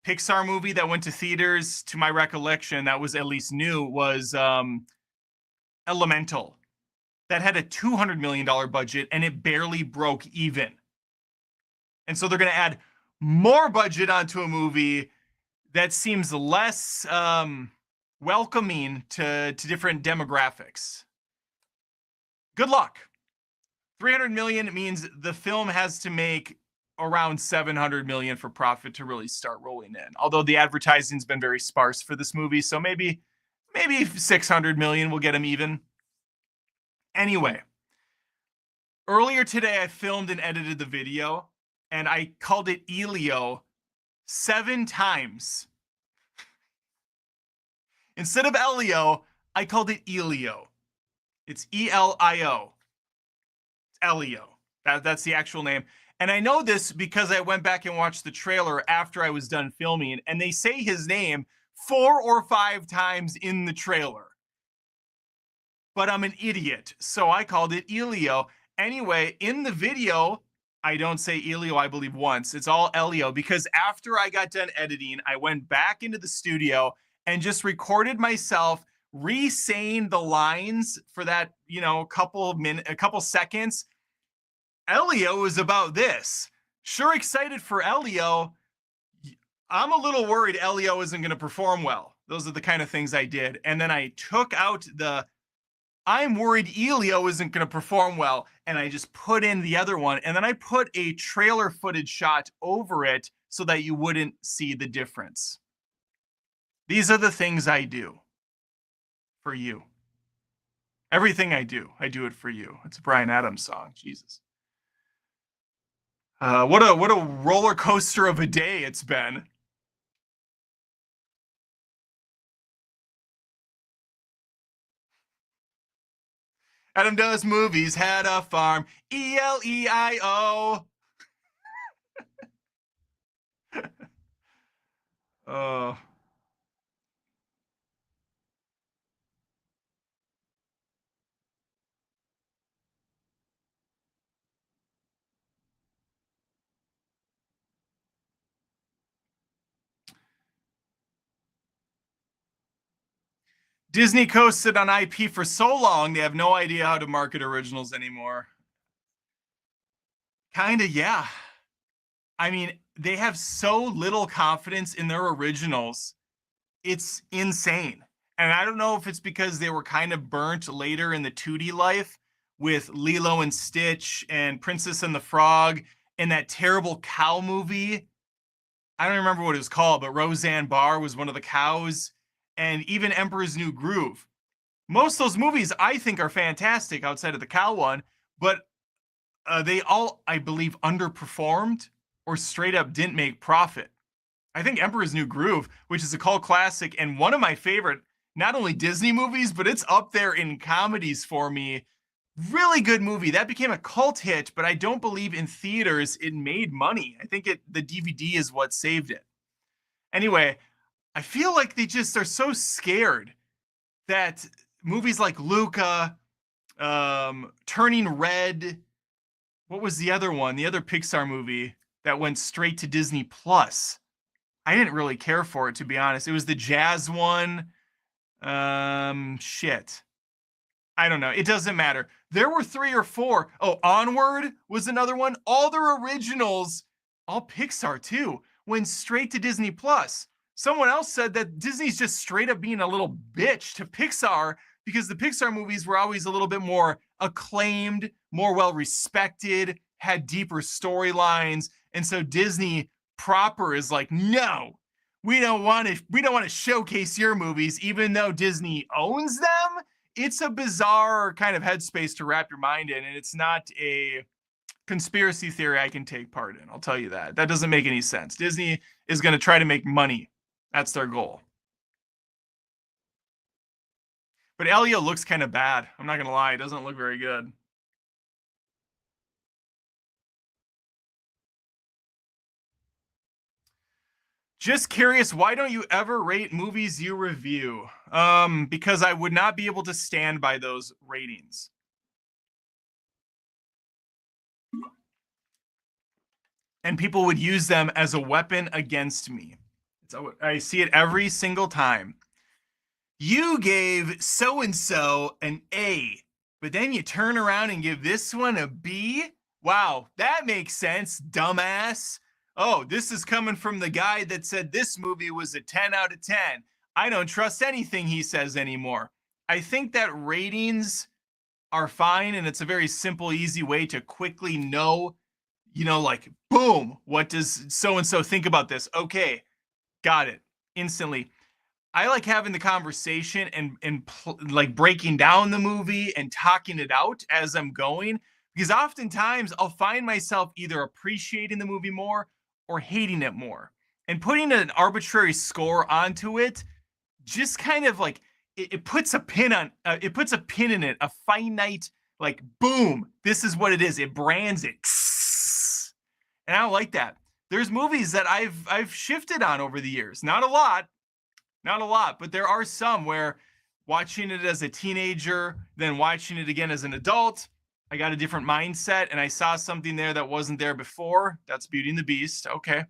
Pixar movie that went to theaters, to my recollection, that was at least new, was Elemental. That had a $200 million budget and it barely broke even. And so they're going to add more budget onto a movie that seems less welcoming to different demographics. Good luck. 300 million means the film has to make around 700 million for profit to really start rolling in. Although the advertising's been very sparse for this movie, so maybe 600 million will get them even. Anyway, earlier today I filmed and edited the video, and I called it Elio 7 times. Instead of Elio, I called it Elio. It's Elio. It's Elio. That's the actual name. And I know this because I went back and watched the trailer after I was done filming, and they say his name 4 or 5 times in the trailer. But I'm an idiot, so I called it Elio. Anyway, in the video, I don't say Elio, I believe, once. It's all Elio, because after I got done editing, I went back into the studio and just recorded myself re-saying the lines for that, a couple seconds. Elio is about this. Sure excited for Elio. I'm a little worried Elio isn't going to perform well. Those are the kind of things I did. And then I took out the I'm worried Elio isn't going to perform well, and I just put in the other one. And then I put a trailer footage shot over it so that you wouldn't see the difference. These are the things I do for you. Everything I do it for you. It's a Bryan Adams song. Jesus. What a roller coaster of a day it's been. Adam does movies, had a farm, Eleo. Oh. Disney coasted on IP for so long, they have no idea how to market originals anymore. Kinda, yeah. I mean, they have so little confidence in their originals. It's insane. And I don't know if it's because they were kind of burnt later in the 2D life with Lilo and Stitch and Princess and the Frog and that terrible cow movie. I don't remember what it was called, but Roseanne Barr was one of the cows, and even Emperor's New Groove. Most of those movies I think are fantastic outside of the cow one, but they all, I believe, underperformed or straight up didn't make profit. I think Emperor's New Groove, which is a cult classic and one of my favorite, not only Disney movies, but it's up there in comedies for me. Really good movie. That became a cult hit, but I don't believe in theaters it made money. I think the DVD is what saved it. Anyway, I feel like they just are so scared that movies like Luca, Turning Red, what was the other one? The other Pixar movie that went straight to Disney Plus. I didn't really care for it, to be honest. It was the jazz one. Shit. I don't know. It doesn't matter. There were 3 or 4. Oh, Onward was another one. All their originals, all Pixar too, went straight to Disney Plus. Someone else said that Disney's just straight up being a little bitch to Pixar because the Pixar movies were always a little bit more acclaimed, more well respected, had deeper storylines, and so Disney proper is like, no, we don't want to showcase your movies, even though Disney owns them. It's a bizarre kind of headspace to wrap your mind in, and it's not a conspiracy theory I can take part in. I'll tell you that. That doesn't make any sense. Disney is going to try to make money. That's their goal. But Elio looks kind of bad. I'm not going to lie. It doesn't look very good. Just curious, why don't you ever rate movies you review? Because I would not be able to stand by those ratings. And people would use them as a weapon against me. So I see it every single time. You gave so-and-so an A, but then you turn around and give this one a B? Wow, that makes sense, dumbass. Oh, this is coming from the guy that said this movie was a 10 out of 10. I don't trust anything he says anymore. I think that ratings are fine, and it's a very simple, easy way to quickly know, like, boom, what does so-and-so think about this? Okay, got it, instantly. I like having the conversation and like breaking down the movie and talking it out as I'm going, because oftentimes I'll find myself either appreciating the movie more or hating it more. And putting an arbitrary score onto it just kind of like it puts a pin in it, a finite, like, boom, this is what it is. It brands it. And I don't like that. There's movies that I've shifted on over the years. Not a lot, but there are some where watching it as a teenager, then watching it again as an adult, I got a different mindset and I saw something there that wasn't there before. That's Beauty and the Beast. Okay.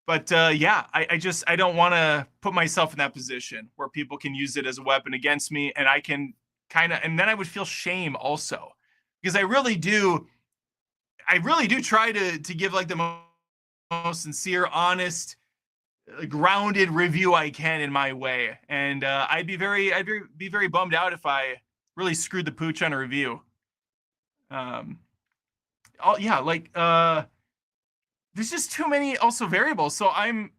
But yeah, I don't want to put myself in that position where people can use it as a weapon against me, and I can and then I would feel shame also, because I really do try to give like the most sincere, honest, grounded review I can in my way. And I'd be very bummed out if I really screwed the pooch on a review. There's just too many also variables. So I'm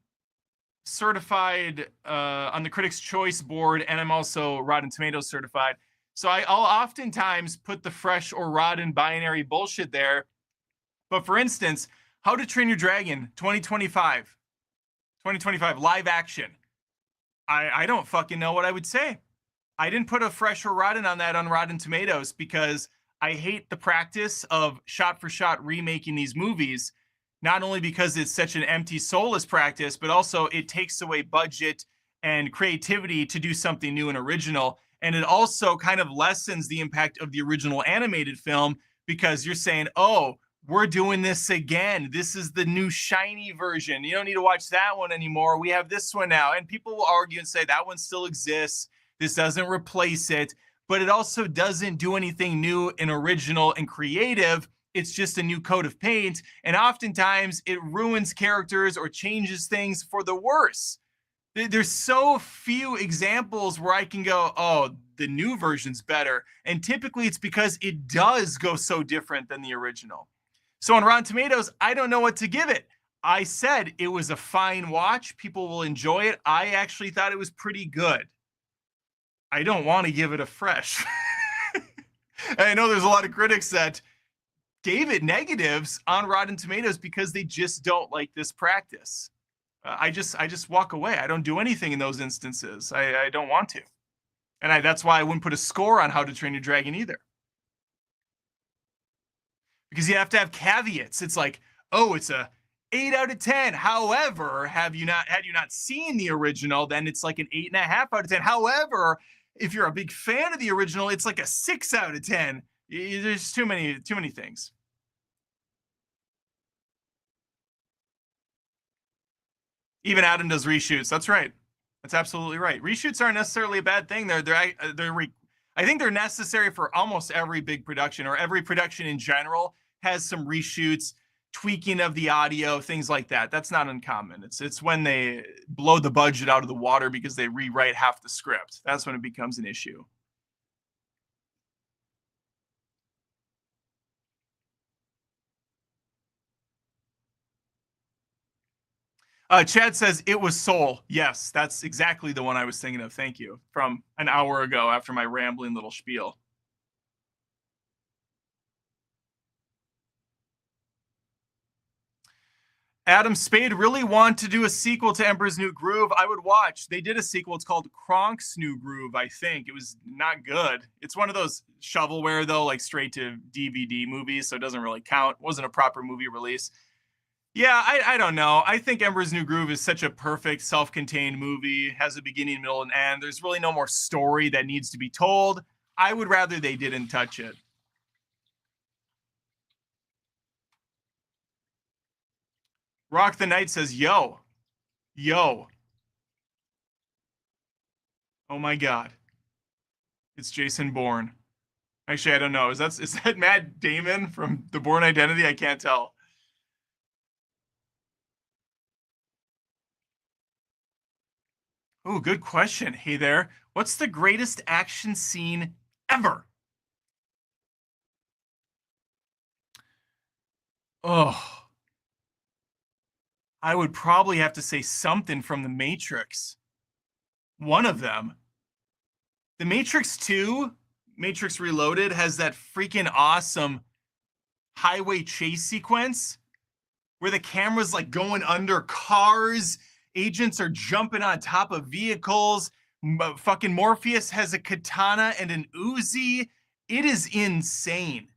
certified on the Critics' Choice Board, and I'm also Rotten Tomatoes certified. So I'll oftentimes put the fresh or rotten binary bullshit there. But for instance, How to Train Your Dragon 2025 live action. I don't fucking know what I would say. I didn't put a fresh or rotten on that on Rotten Tomatoes because I hate the practice of shot for shot remaking these movies, not only because it's such an empty, soulless practice, but also it takes away budget and creativity to do something new and original. And it also kind of lessens the impact of the original animated film, because you're saying, oh, we're doing this again. This is the new shiny version. You don't need to watch that one anymore. We have this one now. And people will argue and say that one still exists. This doesn't replace it, but it also doesn't do anything new and original and creative. It's just a new coat of paint. And oftentimes it ruins characters or changes things for the worse. There's so few examples where I can go, oh, the new version's better. And typically it's because it does go so different than the original. So on Rotten Tomatoes, I don't know what to give it. I said it was a fine watch. People will enjoy it. I actually thought it was pretty good. I don't want to give it a fresh. I know there's a lot of critics that gave it negatives on Rotten Tomatoes because they just don't like this practice. I just walk away. I don't do anything in those instances. I don't want to, and that's why I wouldn't put a score on How to Train Your Dragon either, because you have to have caveats. It's like, oh, it's a 8 out of 10. However, had you not seen the original, then it's like an 8.5 out of 10. However, if you're a big fan of the original, it's like a 6 out of 10. There's too many things. Even Adam does reshoots. That's right. That's absolutely right. Reshoots aren't necessarily a bad thing. I think they're necessary for almost every big production, or every production in general has some reshoots, tweaking of the audio, things like that. That's not uncommon. It's when they blow the budget out of the water because they rewrite half the script. That's when it becomes an issue. Chad says it was Soul. Yes, that's exactly the one I was thinking of. Thank you. From an hour ago after my rambling little spiel. Adam Spade really want to do a sequel to Emperor's New Groove. I would watch. They did a sequel. It's called Kronk's New Groove, I think. It was not good. It's one of those shovelware, though, like straight to DVD movies, so it doesn't really count. It wasn't a proper movie release. Yeah, I don't know. I think Emperor's New Groove is such a perfect self-contained movie. It has a beginning, middle, and end. There's really no more story that needs to be told. I would rather they didn't touch it. Rock the Knight says, yo, yo. Oh my God. It's Jason Bourne. Actually, I don't know. Is that Matt Damon from The Bourne Identity? I can't tell. Oh, good question. Hey there. What's the greatest action scene ever? Oh, I would probably have to say something from The Matrix. One of them. The Matrix 2, Matrix Reloaded, has that freaking awesome highway chase sequence where the camera's like going under cars, agents are jumping on top of vehicles. Fucking Morpheus has a katana and an Uzi. It is insane.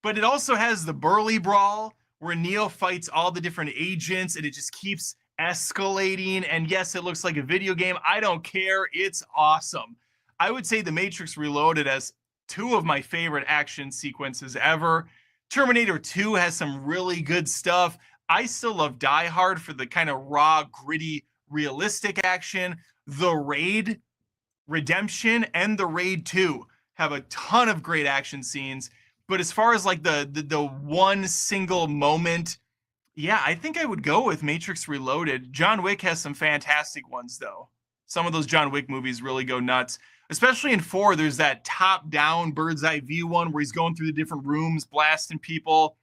But it also has the Burly Brawl where Neo fights all the different agents and it just keeps escalating. And yes, it looks like a video game. I don't care. It's awesome. I would say The Matrix Reloaded has two of my favorite action sequences ever. Terminator 2 has some really good stuff. I still love Die Hard for the kind of raw, gritty, realistic action. The Raid, Redemption, and The Raid 2 have a ton of great action scenes. But as far as like the one single moment, yeah, I think I would go with Matrix Reloaded. John Wick has some fantastic ones though. Some of those John Wick movies really go nuts. Especially in 4, there's that top-down bird's eye view one where he's going through the different rooms, blasting people.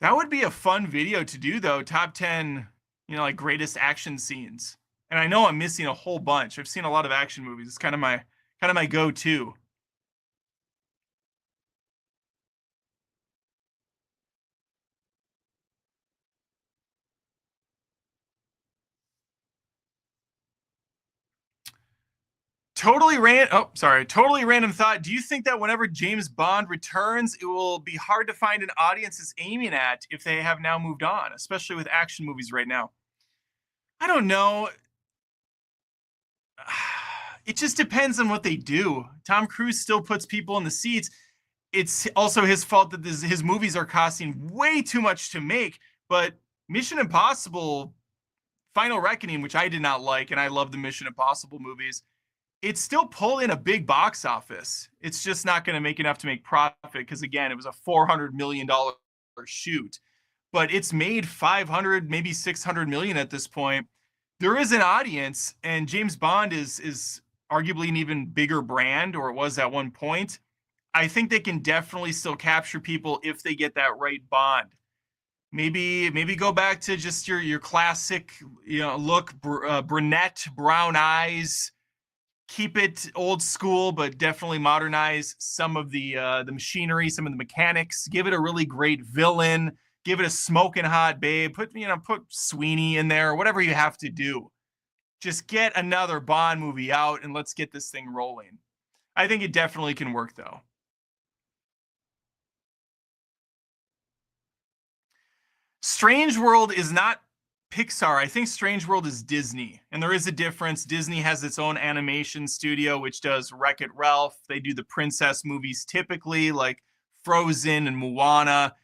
That would be a fun video to do though. Top 10, like greatest action scenes. And I know I'm missing a whole bunch. I've seen a lot of action movies. It's kind of my go-to. Totally random thought. Do you think that whenever James Bond returns, it will be hard to find an audience is aiming at if they have now moved on, especially with action movies right now? I don't know. It just depends on what they do. Tom Cruise still puts people in the seats. It's also his fault that his movies are costing way too much to make. But Mission Impossible Final Reckoning, which I did not like, and I love the Mission Impossible movies, it's still pulling a big box office. It's just not going to make enough to make profit because, again, it was a $400 million shoot. But it's made 500, maybe 600 million at this point. There is an audience, and James Bond is arguably an even bigger brand, or it was at one point. I think they can definitely still capture people if they get that right Bond. Maybe go back to just your classic, look, brunette, brown eyes. Keep it old school, but definitely modernize some of the machinery, some of the mechanics. Give it a really great villain. give it a smoking hot babe, put Sweeney in there, whatever you have to do. Just get another Bond movie out and let's get this thing rolling. I think it definitely can work though. Strange World is not Pixar. I think Strange World is Disney. And there is a difference. Disney has its own animation studio, which does Wreck-It Ralph. They do the princess movies typically, like Frozen and Moana,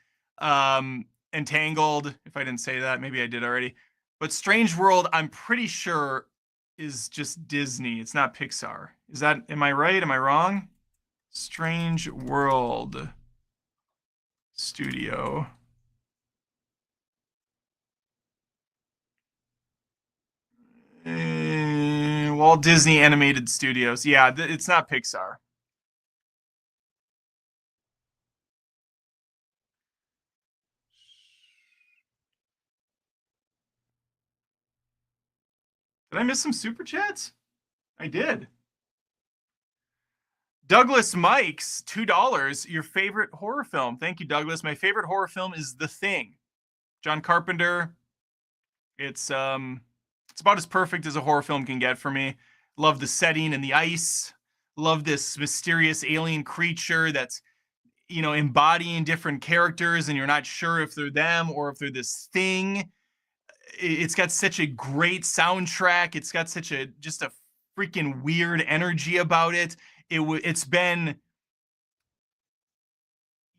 Entangled. If I didn't say that, maybe I did already. But Strange World, I'm pretty sure, is just Disney. It's not Pixar. Am I right? Am I wrong? Strange World Studio. Walt Disney Animated Studios. Yeah, it's not Pixar. Did I miss some super chats? I did. Douglas Mikes, $2. Your favorite horror film? Thank you, Douglas. My favorite horror film is The Thing. John Carpenter. It's about as perfect as a horror film can get for me. Love the setting and the ice. Love this mysterious alien creature that's embodying different characters, and you're not sure if they're them or if they're this thing. It's got such a great soundtrack. It's got such just a freaking weird energy about it. It's been,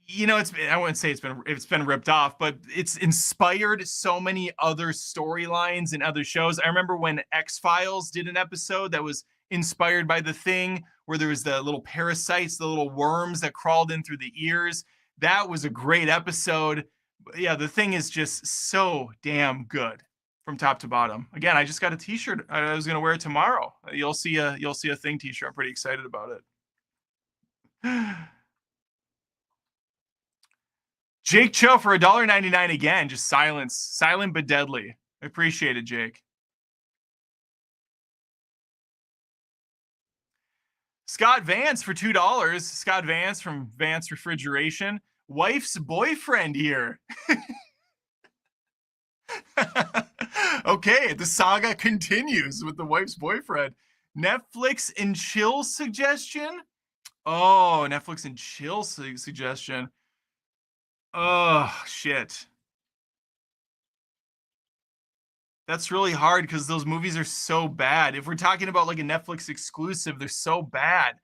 I wouldn't say it's been ripped off, but it's inspired so many other storylines and other shows. I remember when X-Files did an episode that was inspired by The Thing, where there was the little parasites, the little worms that crawled in through the ears. That was a great episode. But yeah, The Thing is just so damn good from top to bottom. Again, I just got a t-shirt. I was going to wear it tomorrow. You'll see a Thing t-shirt. I'm pretty excited about it. Jake Cho for $1.99 again. Just silent but deadly. I appreciate it, Jake. Scott Vance for $2. Scott Vance from Vance Refrigeration. Wife's boyfriend here. Okay, the saga continues with the wife's boyfriend. Netflix and chill suggestion? Oh, Netflix and chill suggestion. Oh, shit. That's really hard because those movies are so bad. If we're talking about like a Netflix exclusive, they're so bad.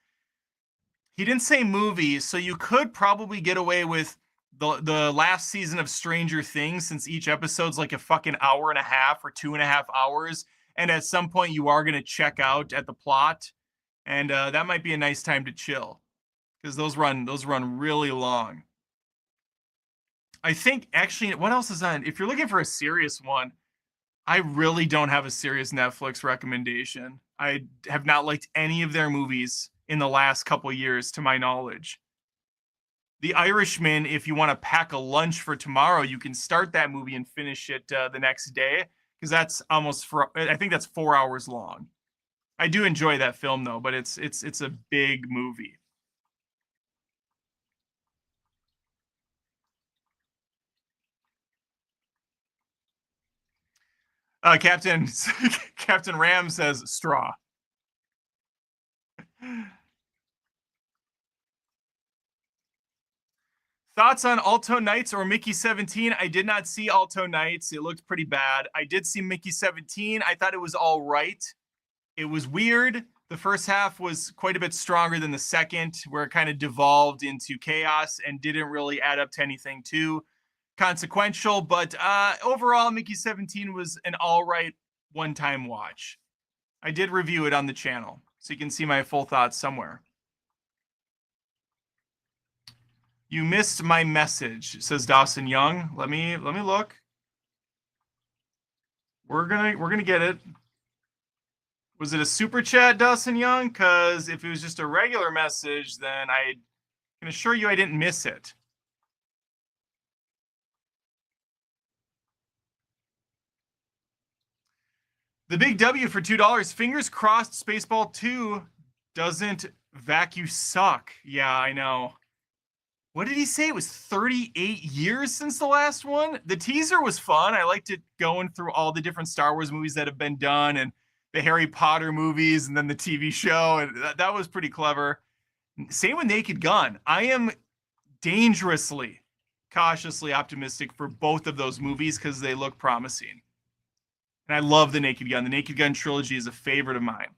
He didn't say movies, so you could probably get away with the last season of Stranger Things, since each episode's like a fucking hour and a half or 2.5 hours, and at some point you are going to check out at the plot, and that might be a nice time to chill because those run really long. I think actually, what else is on? If you're looking for a serious one, I really don't have a serious Netflix recommendation. I have not liked any of their movies in the last couple years, to my knowledge. The Irishman, if you want to pack a lunch for tomorrow, you can start that movie and finish it the next day, because I think that's 4 hours long. I do enjoy that film though, but it's a big movie. Captain Captain Ram says straw. Thoughts on Alto Knights or Mickey 17? I did not see Alto Knights. It looked pretty bad. I did see Mickey 17. I thought it was all right. It was weird. The first half was quite a bit stronger than the second, where it kind of devolved into chaos and didn't really add up to anything too consequential. But overall, Mickey 17 was an all right one-time watch. I did review it on the channel, so you can see my full thoughts somewhere. You missed my message, says Dawson Young. Let me look. We're gonna get it. Was it a super chat, Dawson Young? Because if it was just a regular message, then I can assure you I didn't miss it. The Big W for $2. Fingers crossed Spaceball 2 doesn't vacuum suck. Yeah, I know. what did he say? It was 38 years since the last one. The teaser was fun. I liked it going through all the different Star Wars movies that have been done and the Harry Potter movies and then the TV show. And that was pretty clever. Same with Naked Gun. I am dangerously, cautiously optimistic for both of those movies because they look promising. And I love the Naked Gun. The Naked Gun trilogy is a favorite of mine.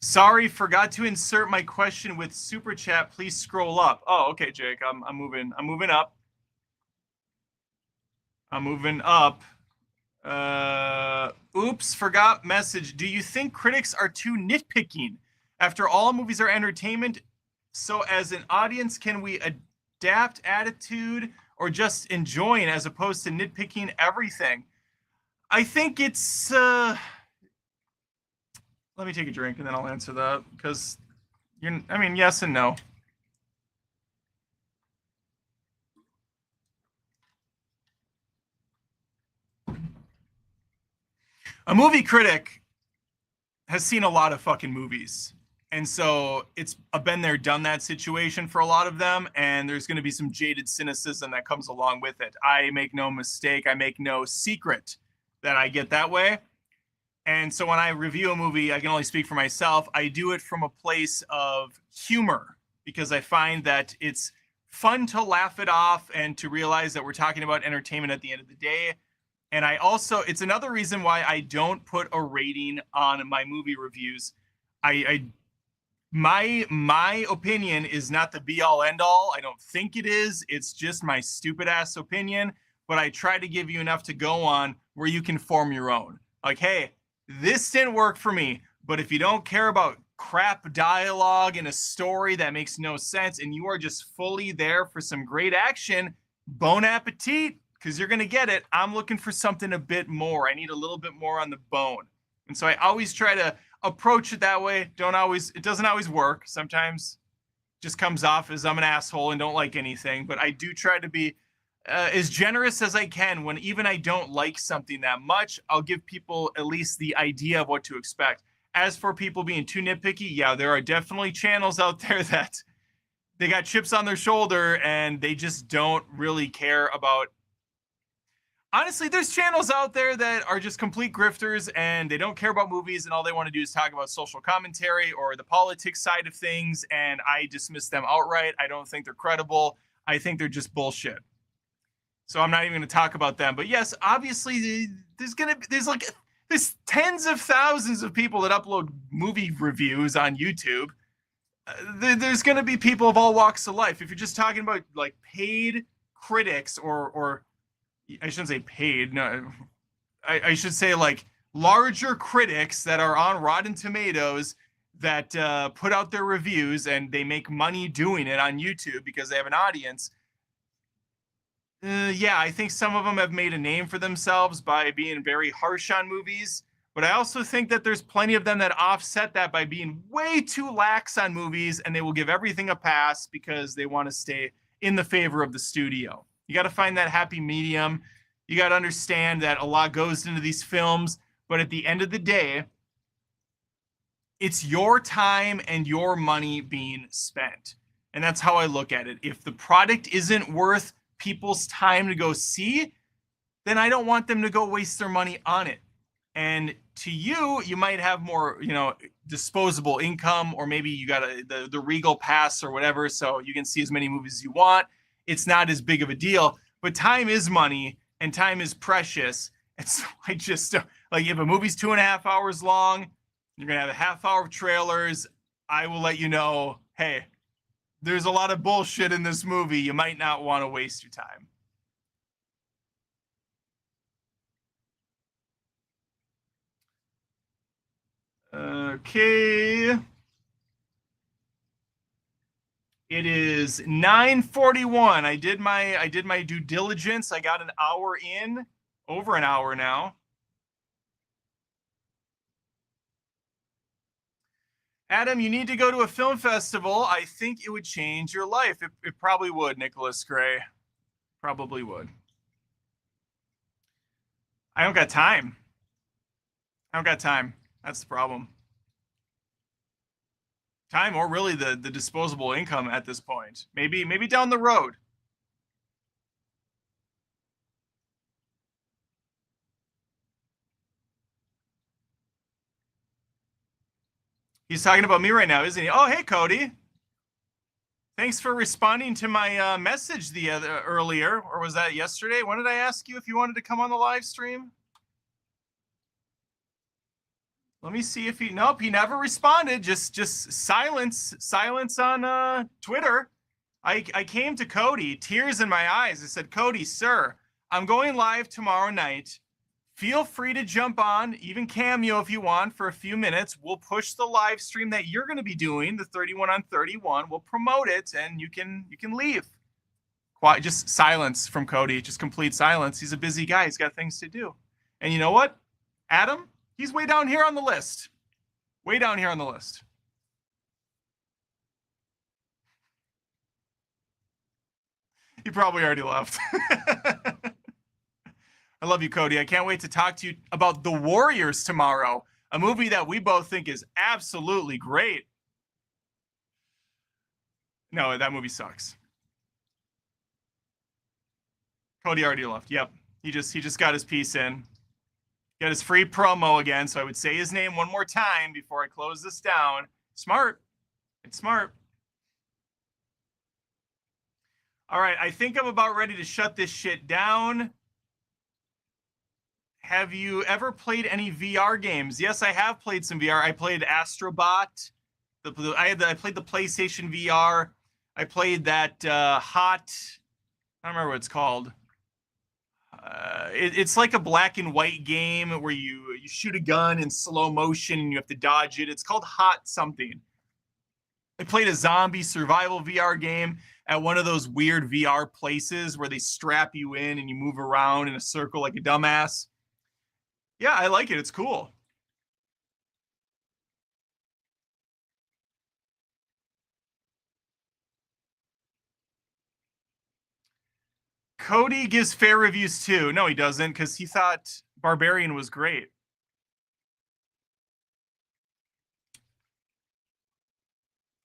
Sorry, forgot to insert my question with super chat. Please scroll up. Oh, okay, Jake. I'm moving. I'm moving up. I'm moving up. Oops, forgot message. Do you think critics are too nitpicking? After all, movies are entertainment. So, as an audience, can we adapt attitude or just enjoying as opposed to nitpicking everything? I think it's. Let me take a drink and then I'll answer that because I mean, yes and no. A movie critic has seen a lot of fucking movies. And so it's a been there, done that situation for a lot of them. And there's going to be some jaded cynicism that comes along with it. I make no mistake. I make no secret that I get that way. And so when I review a movie, I can only speak for myself. I do it from a place of humor because I find that it's fun to laugh it off and to realize that we're talking about entertainment at the end of the day. And I also, it's another reason why I don't put a rating on my movie reviews. My opinion is not the be all end all. I don't think it is. It's just my stupid ass opinion. But I try to give you enough to go on where you can form your own. Like, hey, this didn't work for me. But if you don't care about crap dialogue in a story that makes no sense and you are just fully there for some great action, bon appetit, because you're going to get it. I'm looking for something a bit more. I need a little bit more on the bone. And so I always try to approach it that way. It doesn't always work. Sometimes just comes off as I'm an asshole and don't like anything. But I do try to be as generous as I can when even I don't like something that much. I'll give people at least the idea of what to expect. As for people being too nitpicky, yeah, there are definitely channels out there that they got chips on their shoulder and they just don't really care about. Honestly, there's channels out there that are just complete grifters and they don't care about movies and all they want to do is talk about social commentary or the politics side of things. And I dismiss them outright. I don't think they're credible. I think they're just bullshit. So I'm not even going to talk about them. But yes, obviously there's tens of thousands of people that upload movie reviews on YouTube. There's going to be people of all walks of life. If you're just talking about like paid critics or I shouldn't say paid. No, I should say like larger critics that are on Rotten Tomatoes that put out their reviews and they make money doing it on YouTube because they have an audience. Yeah, I think some of them have made a name for themselves by being very harsh on movies. But I also think that there's plenty of them that offset that by being way too lax on movies and they will give everything a pass because they want to stay in the favor of the studio. You got to find that happy medium. You got to understand that a lot goes into these films, but at the end of the day, it's your time and your money being spent. And that's how I look at it. If the product isn't worth people's time to go see, then I don't want them to go waste their money on it. And to you, you might have more, disposable income, or maybe you got the Regal pass or whatever, so you can see as many movies as you want. It's not as big of a deal, but time is money and time is precious. And so I just like, if a movie's 2.5 hours long, you're going to have a half hour of trailers. I will let you know, hey, there's a lot of bullshit in this movie. You might not want to waste your time. Okay. It is 9:41. I did my due diligence. I got an hour in, over an hour now. Adam, you need to go to a film festival. I think it would change your life. It probably would, Nicholas Gray. Probably would. I don't got time. I don't got time. That's the problem. Time or really the disposable income at this point. Maybe down the road. He's talking about me right now, isn't he? Oh, hey, Cody. Thanks for responding to my message the other earlier, or was that yesterday? When did I ask you if you wanted to come on the live stream? Let me see if he. Nope, he never responded. Just silence on Twitter. I came to Cody, tears in my eyes. I said, Cody, sir, I'm going live tomorrow night. Feel free to jump on, even cameo if you want for a few minutes. We'll push the live stream that you're going to be doing, the 31 on 31. We'll promote it, and you can leave. Quiet, just silence from Cody, just complete silence. He's a busy guy. He's got things to do. And you know what? Adam, he's way down here on the list. Way down here on the list. He probably already left. I love you, Cody. I can't wait to talk to you about The Warriors tomorrow, a movie that we both think is absolutely great. No, that movie sucks. Cody already left. Yep. He just got his piece in. Got his free promo again, so I would say his name one more time before I close this down. Smart. It's smart. All right, I think I'm about ready to shut this shit down. Have you ever played any VR games? Yes, I have played some VR. I played Astrobot. I played the PlayStation VR. I played that hot. I don't remember what it's called. It's like a black and white game where you shoot a gun in slow motion and you have to dodge it. It's called Hot something. I played a zombie survival VR game at one of those weird VR places where they strap you in and you move around in a circle like a dumbass. Yeah, I like it. It's cool. Cody gives fair reviews too. No, he doesn't, because he thought Barbarian was great.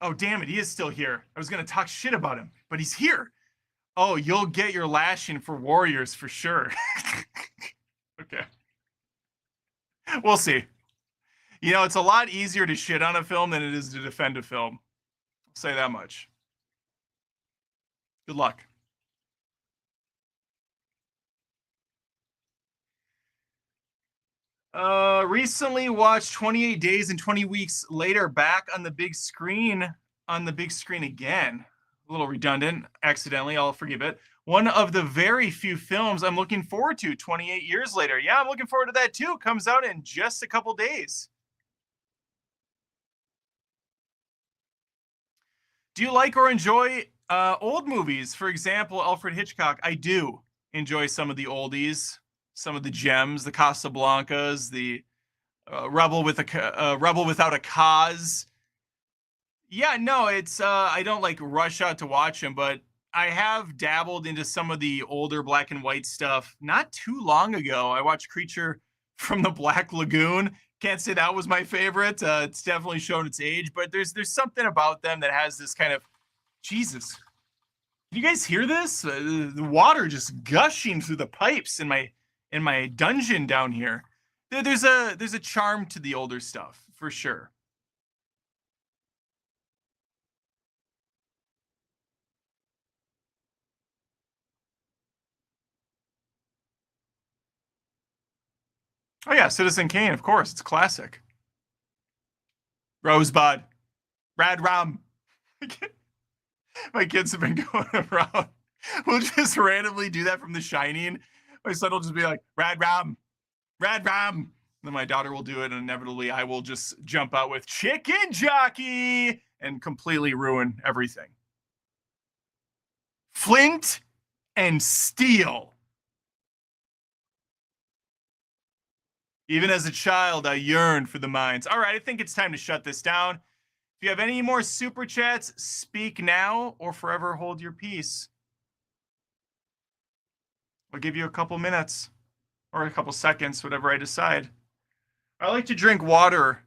Oh, damn it. He is still here. I was going to talk shit about him, but he's here. Oh, you'll get your lashing for Warriors for sure. Okay. We'll see. You know, it's a lot easier to shit on a film than it is to defend a film. I'll say that much. Good luck. Recently watched 28 Days and 20 Weeks Later back on the big screen, again. A little redundant, accidentally, I'll forgive it. One of the very few films I'm looking forward to 28 years later. Yeah, I'm looking forward to that too. Comes out in just a couple days. Do you like or enjoy old movies? For example, Alfred Hitchcock. I do enjoy some of the oldies, some of the gems, the Casablancas, the Rebel Without a Cause. Yeah, no, it's I don't like rush out to watch them, but I have dabbled into some of the older black and white stuff not too long ago. I watched Creature from the Black Lagoon. Can't say that was my favorite. It's definitely shown its age, but there's something about them that has this kind of Jesus. Can you guys hear this? The water just gushing through the pipes in my dungeon down here. There's a charm to the older stuff for sure. Oh yeah, Citizen Kane, of course, it's classic. Rosebud, Rad Rum. My kids have been going around. We'll just randomly do that from The Shining. My son will just be like, Rad Rum, Rad Rum. And then my daughter will do it, and inevitably I will just jump out with Chicken Jockey and completely ruin everything. Flint and Steel. Even as a child, I yearned for the mines. All right, I think it's time to shut this down. If you have any more super chats, speak now or forever hold your peace. I'll give you a couple minutes or a couple seconds, whatever I decide. I like to drink water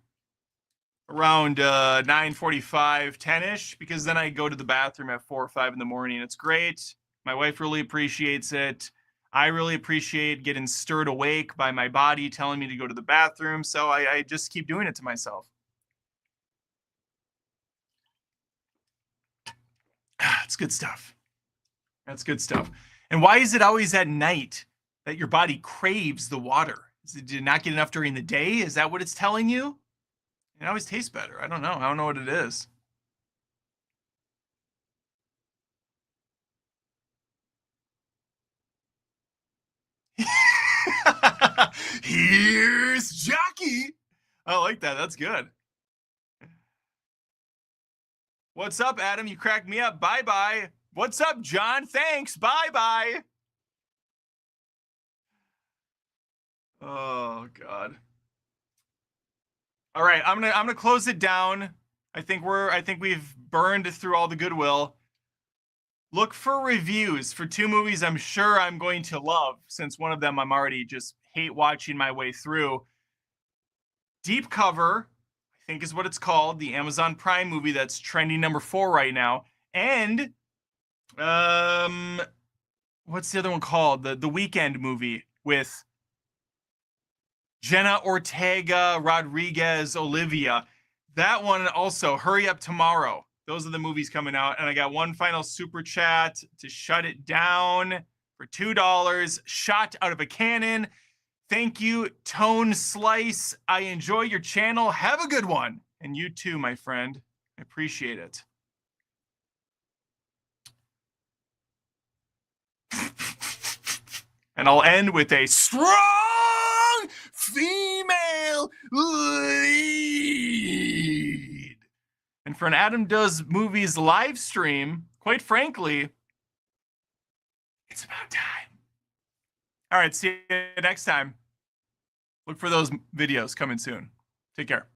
around 9:45, 10ish, because then I go to the bathroom at 4 or 5 in the morning. It's great. My wife really appreciates it. I really appreciate getting stirred awake by my body telling me to go to the bathroom. So I just keep doing it to myself. It's good stuff. That's good stuff. And why is it always at night that your body craves the water? Did you not get enough during the day? Is that what it's telling you? It always tastes better. I don't know. I don't know what it is. Here's Jockey. I like that. That's good. What's up, Adam? You cracked me up. Bye bye. What's up, John? Thanks. Bye bye. Oh God. All right, I'm gonna close it down. I think we've burned through all the goodwill. Look for reviews for two movies I'm sure I'm going to love, since one of them I'm already just hate watching my way through. Deep Cover, I think is what it's called, the Amazon Prime movie that's trending number 4 right now. And um what's the other one called? The Weekend movie with Jenna Ortega, Rodriguez, Olivia. That one also, Hurry Up Tomorrow. Those are the movies coming out. And I got one final super chat to shut it down for $2. Shot out of a cannon. Thank you, Tone Slice. I enjoy your channel. Have a good one. And you too, my friend. I appreciate it. And I'll end with a strong female lead. And for an Adam Does Movies live stream, quite frankly, it's about time. All right, see you next time. Look for those videos coming soon. Take care.